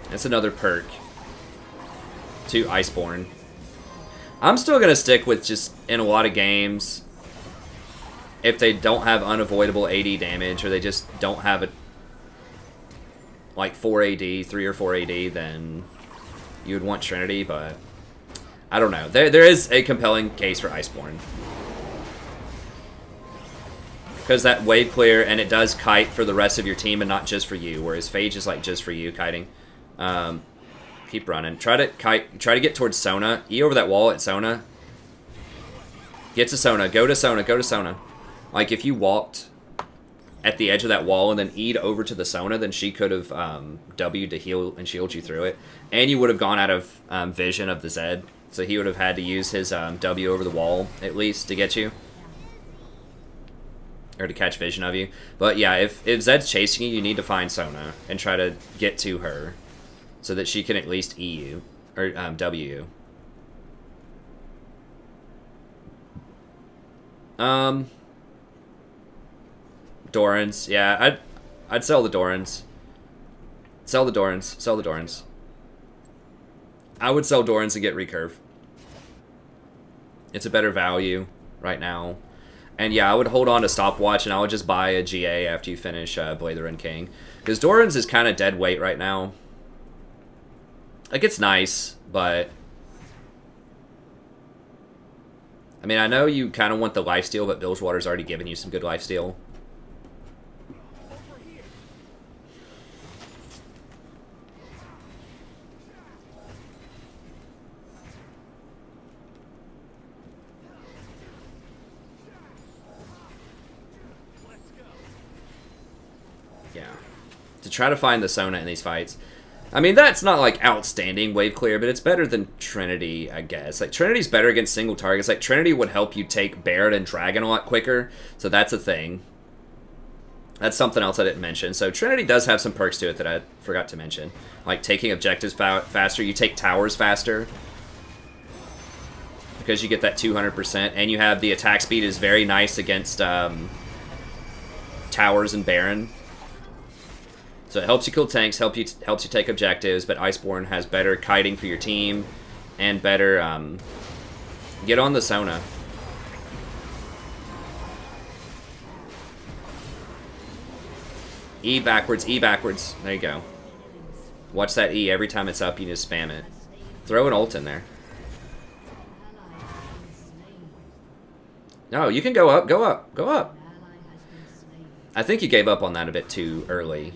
That's another perk to Iceborn. I'm still going to stick with just, in a lot of games, if they don't have unavoidable AD damage, or they just don't have, like 4 AD, 3 or 4 AD, then you would want Trinity, but I don't know. There is a compelling case for Iceborn. Because that wave clear, and it does kite for the rest of your team and not just for you, whereas Phage is like just for you kiting. Keep running. Try to get towards Sona. E over that wall at Sona. Get to Sona. Go to Sona. Go to Sona. Like, if you walked at the edge of that wall and then E'd over to the Sona, then she could have W'd to heal and shield you through it. And you would have gone out of vision of the Zed. So he would have had to use his W over the wall, at least, to get you. Or to catch vision of you. But yeah, if Zed's chasing you, you need to find Sona and try to get to her. So that she can at least E you. Or W you. Dorans. Yeah, I'd sell the Dorans. Sell the Dorans. Sell the Dorans. I would sell Dorans and get recurve. It's a better value right now. And yeah, I would hold on to Stopwatch and I would just buy a GA after you finish Blade the Ren King. Because Dorans is kind of dead weight right now. Like, it's nice, but... I mean, I know you kind of want the lifesteal, but Bilgewater's already given you some good lifesteal. Yeah. To try to find the Sona in these fights. I mean, that's not, like, outstanding wave clear, but it's better than Trinity, I guess. Like, Trinity's better against single targets. Like, Trinity would help you take Baron and Dragon a lot quicker, so that's a thing. That's something else I didn't mention. So Trinity does have some perks to it that I forgot to mention. Like, taking objectives faster. You take towers faster, because you get that 200%, and you have the attack speed is very nice against towers and Baron. So it helps you kill tanks, helps you take objectives, but Iceborn has better kiting for your team, and better, get on the Sona. E backwards, E backwards. There you go. Watch that E. Every time it's up, you just spam it. Throw an ult in there. No, you can go up, go up, go up. I think you gave up on that a bit too early.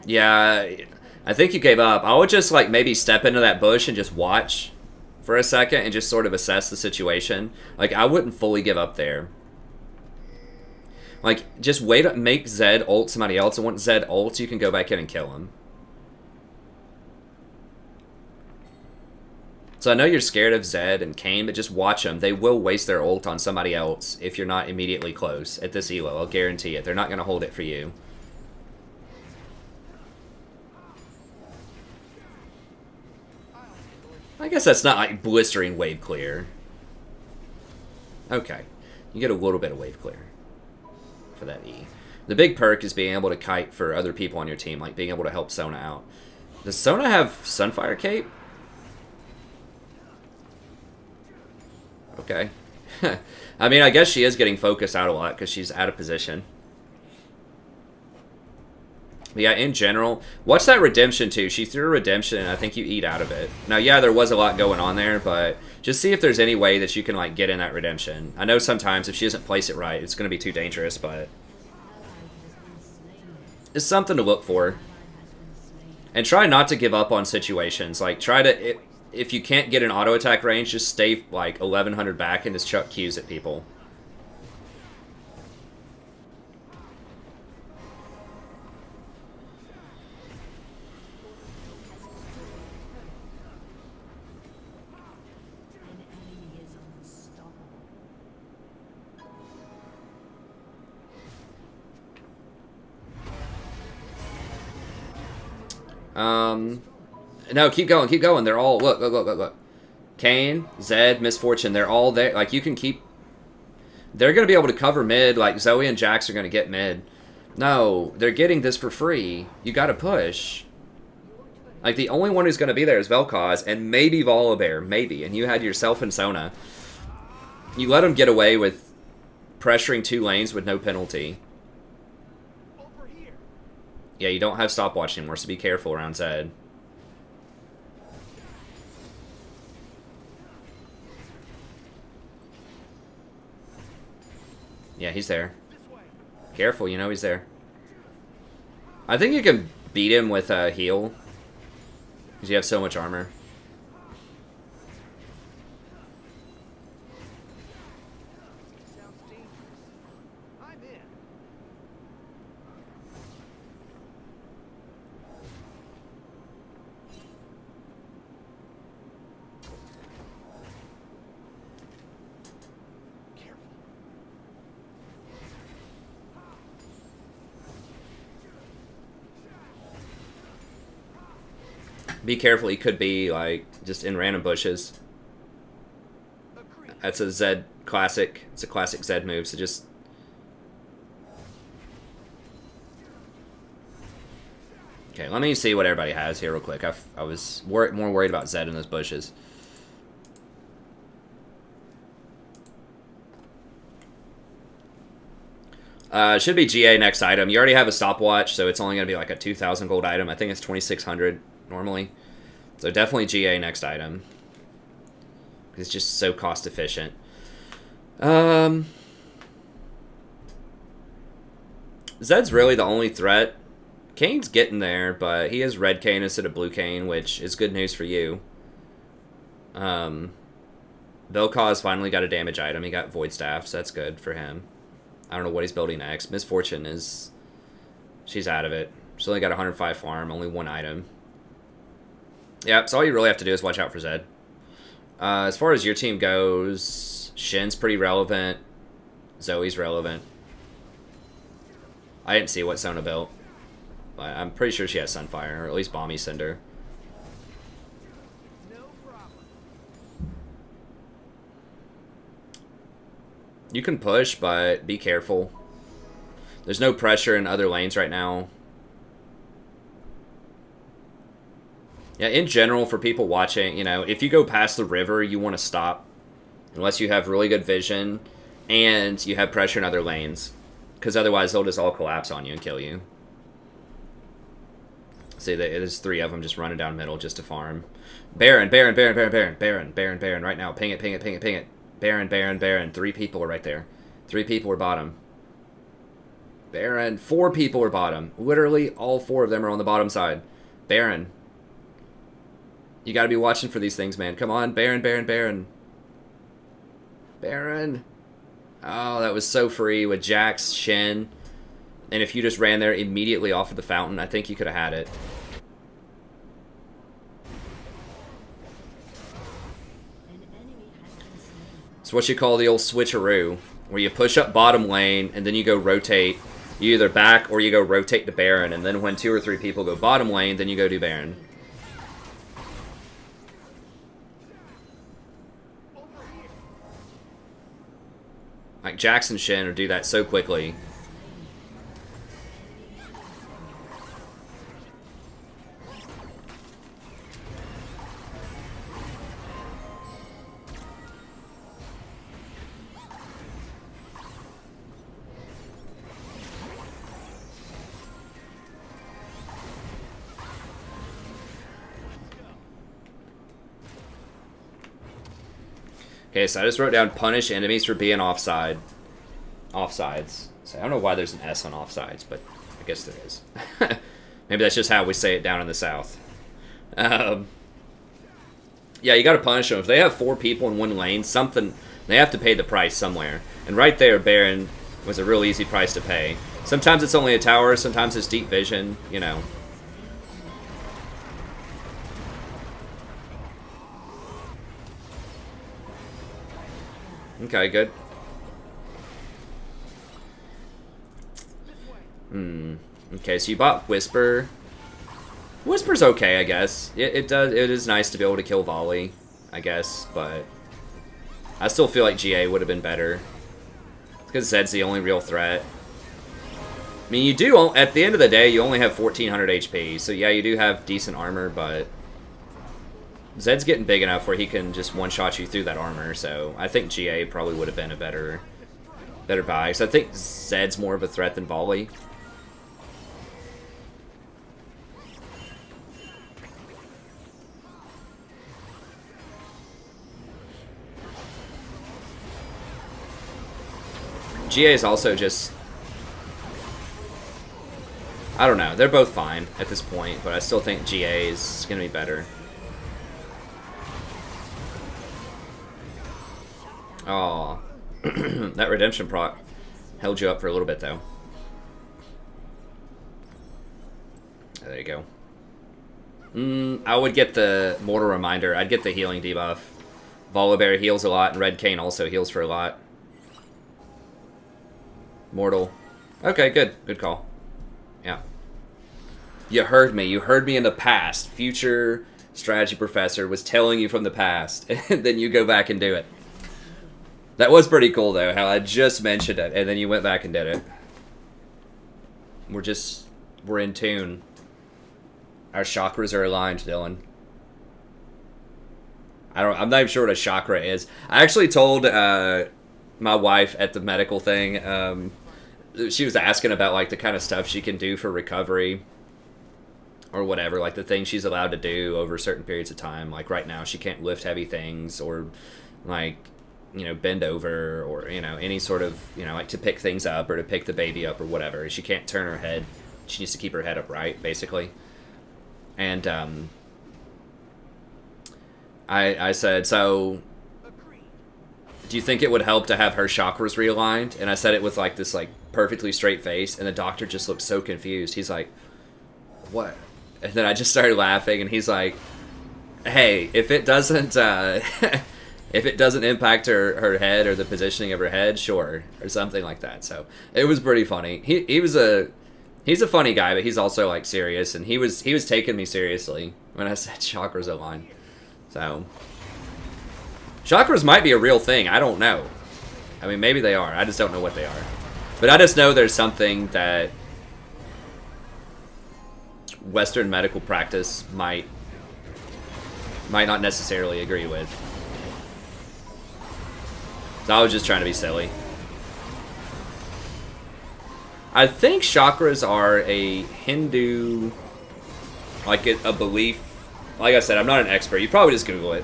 Yeah, I think you gave up. I would just, like, maybe step into that bush and just watch for a second and just sort of assess the situation. Like, I wouldn't fully give up there. Like, just wait, make Zed ult somebody else, and once Zed ults, you can go back in and kill him. So I know you're scared of Zed and Kayn, but just watch them. They will waste their ult on somebody else if you're not immediately close at this elo. I'll guarantee it. They're not going to hold it for you. I guess that's not like blistering wave clear. Okay. You get a little bit of wave clear for that E. The big perk is being able to kite for other people on your team, like being able to help Sona out. Does Sona have Sunfire Cape? Okay. I mean, I guess she is getting focused out a lot because she's out of position. But yeah, in general, watch that redemption too. She threw a redemption, and I think you eat out of it. Now, yeah, there was a lot going on there, but just see if there's any way that you can, like, get in that redemption. I know sometimes if she doesn't place it right, it's going to be too dangerous, but it's something to look for. And try not to give up on situations. Like, try to, if you can't get an auto attack range, just stay, like, 1100 back and just chuck Qs at people. No, keep going, keep going. They're all, look, look, look, look, look. Kayn, Zed, Misfortune, they're all there. Like, you can keep, they're going to be able to cover mid. Like, Zoe and Jax are going to get mid. No, they're getting this for free. You got to push. Like, the only one who's going to be there is Vel'Koz and maybe Volibear, maybe. And you had yourself and Sona. You let them get away with pressuring 2 lanes with no penalty. Yeah, you don't have stopwatch anymore, so be careful around Zed. Yeah, he's there. Careful, you know he's there. I think you can beat him with a heal, because you have so much armor. Be careful, he could be, like, just in random bushes. That's a Zed classic. It's a classic Zed move, so just... Okay, let me see what everybody has here real quick. I was more worried about Zed in those bushes. Should be GA next item. You already have a stopwatch, so it's only going to be like a 2,000 gold item. I think it's 2,600 normally. So definitely GA next item. It's just so cost efficient. Zed's really the only threat. Kane's getting there, but he is red Kane instead of blue Kane, which is good news for you. Vel'Koz finally got a damage item. He got Void Staff, so that's good for him. I don't know what he's building next. Misfortune is... She's out of it. She's only got 105 farm, only 1 item. Yeah, so all you really have to do is watch out for Zed. As far as your team goes, Shin's pretty relevant. Zoe's relevant. I didn't see what Sona built. But I'm pretty sure she has Sunfire, or at least Bomby Cinder. You can push, but be careful. There's no pressure in other lanes right now. Yeah, in general, for people watching, you know, if you go past the river, you want to stop. Unless you have really good vision and you have pressure in other lanes. Because otherwise, they'll just all collapse on you and kill you. See, there's 3 of them just running down middle just to farm. Baron, Baron, Baron, Baron, Baron, Baron, Baron, Baron, right now. Ping it, ping it, ping it, ping it. Baron, Baron, Baron. 3 people are right there. 3 people are bottom. Baron. 4 people are bottom. Literally, all 4 of them are on the bottom side. Baron. You gotta be watching for these things, man. Come on, Baron, Baron, Baron. Baron. Oh, that was so free with Jax, Shen. And if you just ran there immediately off of the fountain, I think you could have had it. It's what you call the old switcheroo, where you push up bottom lane, and then you go rotate. You either back or you go rotate to Baron, and then when 2 or 3 people go bottom lane, then you go do Baron. Like, Jax and Shen would do that so quickly. Okay, so I just wrote down punish enemies for being offside. Offsides. So I don't know why there's an S on offsides, but I guess there is. Maybe that's just how we say it down in the South. Yeah, you gotta punish them. If they have 4 people in 1 lane, something... They have to pay the price somewhere. And right there, Baron was a real easy price to pay. Sometimes it's only a tower, sometimes it's deep vision, you know. Okay, good. Okay, so you bought Whisper. Whisper's okay, I guess. It is nice to be able to kill volley, I guess, but I still feel like GA would have been better. Because Zed's the only real threat. I mean, you do, at the end of the day, you only have 1400 HP, so yeah, you do have decent armor, but Zed's getting big enough where he can just one-shot you through that armor, so I think GA probably would have been a better buy. So I think Zed's more of a threat than volley. GA is also just... I don't know. They're both fine at this point, but I still think GA is going to be better. Oh, that redemption proc held you up for a little bit, though. There you go. I would get the Mortal Reminder. I'd get the healing debuff. Volibear heals a lot, and Red Cane also heals for a lot. Mortal. Okay, good. Good call. Yeah. You heard me. You heard me in the past. Future strategy professor was telling you from the past, and then you go back and do it. That was pretty cool, though, how I just mentioned it, and then you went back and did it. We're in tune. Our chakras are aligned, Dylan. I'm not even sure what a chakra is. I actually told my wife at the medical thing, she was asking about, like, the kind of stuff she can do for recovery, or whatever, like the things she's allowed to do over certain periods of time. Like, right now, she can't lift heavy things, or, like, you know, bend over, or, you know, any sort of, you know, like to pick things up or to pick the baby up or whatever. She can't turn her head. She needs to keep her head upright, basically. And I said, so do you think it would help to have her chakras realigned? And I said it with like this like perfectly straight face, and the doctor just looked so confused. He's like, what? And then I just started laughing, and he's like, hey, if it doesn't if it doesn't impact her head or the positioning of her head, sure, or something like that. So it was pretty funny. He's a funny guy, but he's also like serious, and he was taking me seriously when I said chakras align. So chakras might be a real thing. I don't know. I mean, maybe they are. I just don't know what they are. But I just know there's something that Western medical practice might not necessarily agree with. So I was just trying to be silly. I think chakras are a Hindu, like a belief. Like I said, I'm not an expert. You probably just Google it.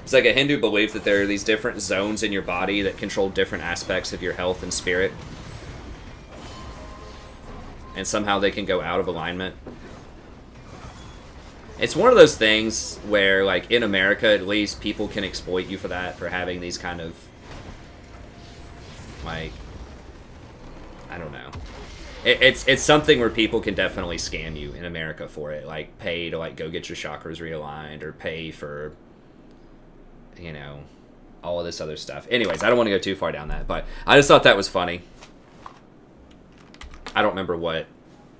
It's like a Hindu belief that there are these different zones in your body that control different aspects of your health and spirit. And somehow they can go out of alignment. It's one of those things where, like, in America, at least, people can exploit you for that, for having these kind of, like, I don't know. It's something where people can definitely scam you in America for it. Like, pay to, like, go get your chakras realigned, or pay for, you know, all of this other stuff. Anyways, I don't want to go too far down that, but I just thought that was funny. I don't remember what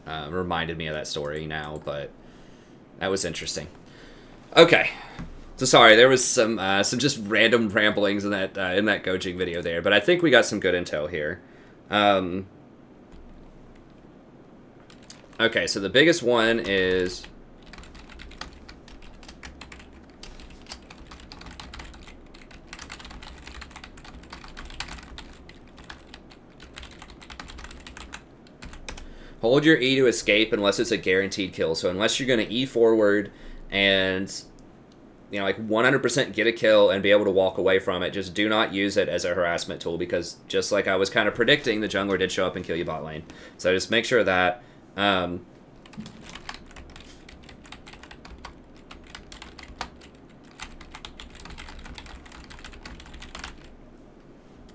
reminded me of that story now, but that was interesting. Okay, so sorry, there was some just random ramblings in that coaching video there, but I think we got some good intel here. Okay, so the biggest one is hold your E to escape unless it's a guaranteed kill. So unless you're going to E forward and, you know, like 100% get a kill and be able to walk away from it, just do not use it as a harassment tool, because just like I was kind of predicting, the jungler did show up and kill you bot lane. So just make sure of that.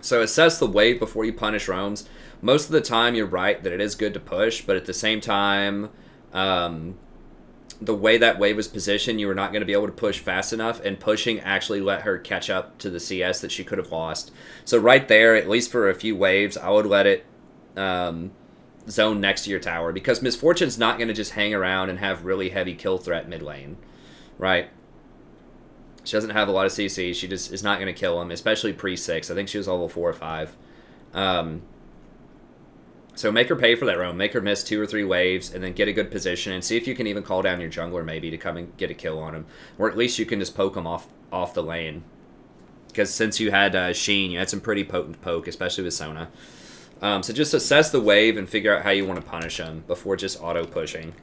So assess the wave before you punish roams. Most of the time, you're right that it is good to push, but at the same time, the way that wave was positioned, you were not going to be able to push fast enough, and pushing actually let her catch up to the CS that she could have lost. So right there, at least for a few waves, I would let it zone next to your tower, because Miss Fortune's not going to just hang around and have really heavy kill threat mid lane, right? She doesn't have a lot of CC. She just is not going to kill him, especially pre-6. I think she was level 4 or 5. So make her pay for that roam. Make her miss 2 or 3 waves, and then get a good position, and see if you can even call down your jungler maybe to come and get a kill on him. Or at least you can just poke him off the lane. Because since you had Sheen, you had some pretty potent poke, especially with Sona. So just assess the wave and figure out how you want to punish him before just auto-pushing.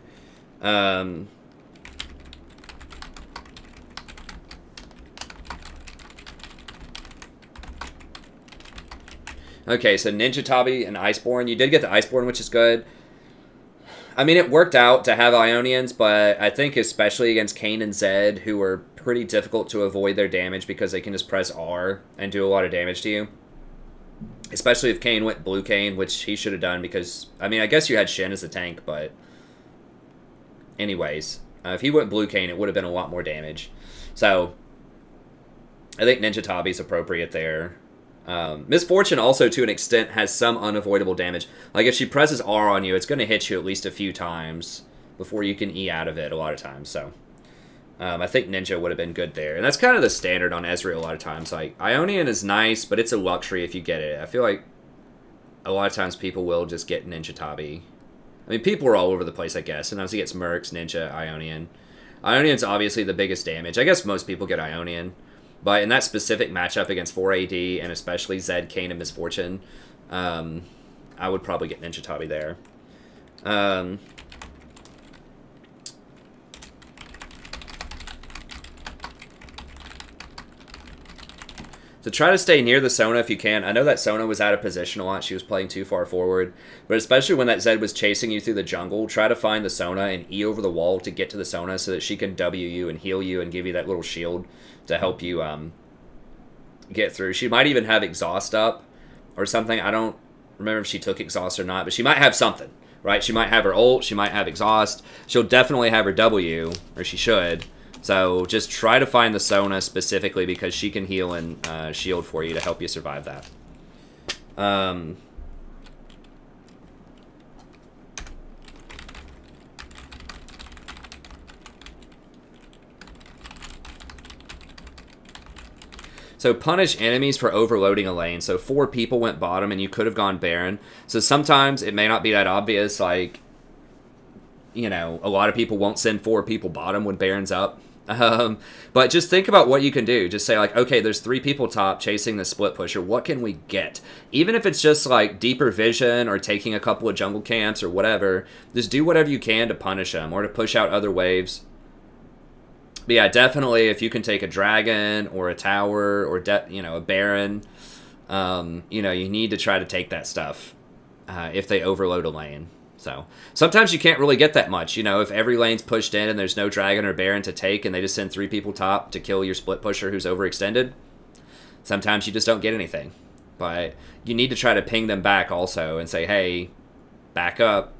Okay, so Ninja Tabi and Iceborn. You did get the Iceborn, which is good. I mean, it worked out to have Ionians, but I think especially against Kayn and Zed, who are pretty difficult to avoid their damage because they can just press R and do a lot of damage to you. Especially if Kayn went Blue Kayn, which he should have done because, I mean, I guess you had Shen as a tank, but anyways, if he went Blue Kayn, it would have been a lot more damage. So, I think Ninja Tabi's appropriate there. Miss Fortune also, to an extent, has some unavoidable damage. Like, if she presses R on you, it's going to hit you at least a few times before you can E out of it a lot of times. So, I think Ninja would have been good there. And that's kind of the standard on Ezreal a lot of times. Like, Ionian is nice, but it's a luxury if you get it. I feel like a lot of times people will just get Ninja Tabi. I mean, people are all over the place, I guess. Sometimes he gets Mercs, Ninja, Ionian. Ionian's obviously the biggest damage. I guess most people get Ionian. But in that specific matchup against 4 AD, and especially Zed, Kayn, and Miss Fortune, I would probably get Ninja Tabi there. So try to stay near the Sona if you can. I know that Sona was out of position a lot. She was playing too far forward. But especially when that Zed was chasing you through the jungle, try to find the Sona and E over the wall to get to the Sona so that she can W you and heal you and give you that little shield to help you get through. She might even have exhaust up or something. I don't remember if she took exhaust or not, but she might have something, right? She might have her ult, she might have exhaust. She'll definitely have her W, or she should. So just try to find the Sona specifically because she can heal and shield for you to help you survive that. So punish enemies for overloading a lane. So 4 people went bottom and you could have gone Baron. So sometimes it may not be that obvious, like, you know, a lot of people won't send 4 people bottom when Baron's up. But just think about what you can do. Just say, like, okay, there's 3 people top chasing the split pusher. What can we get? Even if it's just, like, deeper vision or taking a couple of jungle camps or whatever, just do whatever you can to punish them or to push out other waves. But yeah, definitely if you can take a dragon or a tower or, you know, a baron, you know, you need to try to take that stuff if they overload a lane. So sometimes you can't really get that much. You know, if every lane's pushed in and there's no dragon or baron to take and they just send 3 people top to kill your split pusher who's overextended, sometimes you just don't get anything. But you need to try to ping them back also and say, hey, back up.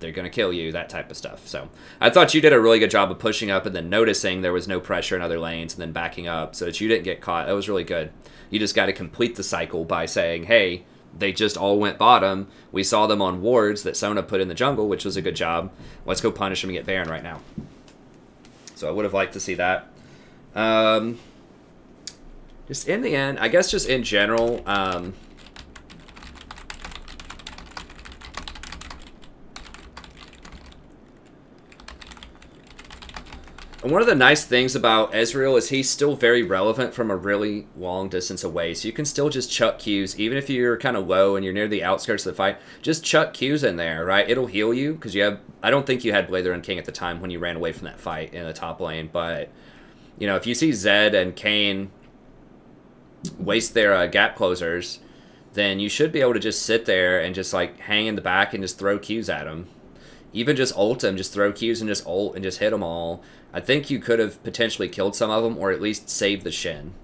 They're going to kill you, that type of stuff. So I thought you did a really good job of pushing up and then noticing there was no pressure in other lanes and then backing up so that you didn't get caught. That was really good. You just got to complete the cycle by saying, hey, they just all went bottom. We saw them on wards that Sona put in the jungle, which was a good job. Let's go punish them and get Baron right now. So I would have liked to see that. Just in the end, I guess just in general, and one of the nice things about Ezreal is he's still very relevant from a really long distance away. So you can still just chuck Qs, even if you're kind of low and you're near the outskirts of the fight. Just chuck Qs in there, right? It'll heal you because you have... I don't think you had Blazer and King at the time when you ran away from that fight in the top lane. But, you know, if you see Zed and Kayn waste their gap closers, then you should be able to just sit there and just, like, hang in the back and just throw Qs at them. Even just ult them, just throw Qs and just ult and just hit them all. I think you could have potentially killed some of them or at least saved the Shin.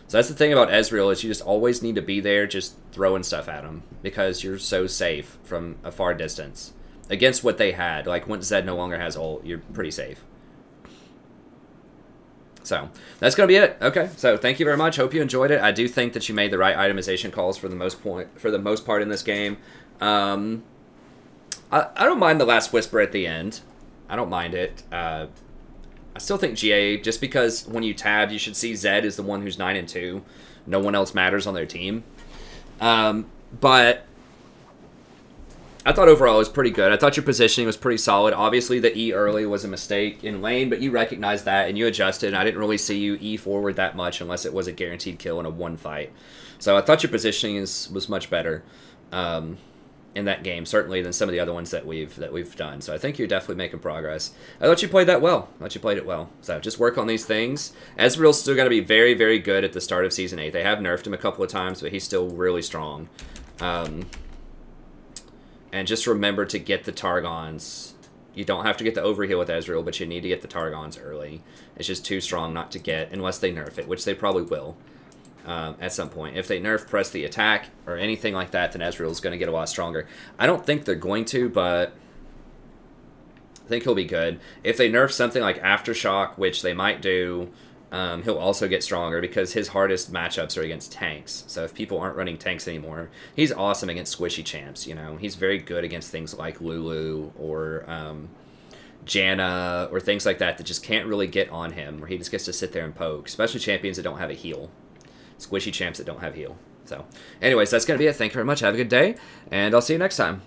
So that's the thing about Ezreal is you just always need to be there just throwing stuff at them because you're so safe from a far distance. Against what they had, like once Zed no longer has ult, you're pretty safe. So that's going to be it. Okay, so thank you very much. Hope you enjoyed it. I do think that you made the right itemization calls for the most part in this game. I don't mind the last whisper at the end. I don't mind it. I still think GA, just because when you tab, you should see Zed is the one who's 9-2. No one else matters on their team. But I thought overall it was pretty good. I thought your positioning was pretty solid. Obviously, the E early was a mistake in lane, but you recognized that and you adjusted. And I didn't really see you E forward that much unless it was a guaranteed kill in a 1 fight. So I thought your positioning was much better. In that game, certainly than some of the other ones that we've done. So I think you're definitely making progress. I thought you played that well. I thought you played it well. So just work on these things. Ezreal's still going to be very, very good at the start of Season 8. They have nerfed him a couple of times, but he's still really strong. And just remember to get the Targons. You don't have to get the overheal with Ezreal, but you need to get the Targons early. It's just too strong not to get, unless they nerf it, which they probably will. At some point. If they nerf press the attack or anything like that, then Ezreal is going to get a lot stronger. I don't think they're going to, but I think he'll be good. If they nerf something like Aftershock, which they might do, he'll also get stronger because his hardest matchups are against tanks. So if people aren't running tanks anymore, he's awesome against squishy champs, you know. He's very good against things like Lulu or Janna or things like that that just can't really get on him, where he just gets to sit there and poke, especially champions that don't have a heal. Squishy champs that don't have heal. So anyways, that's going to be it. Thank you very much. Have a good day, and I'll see you next time.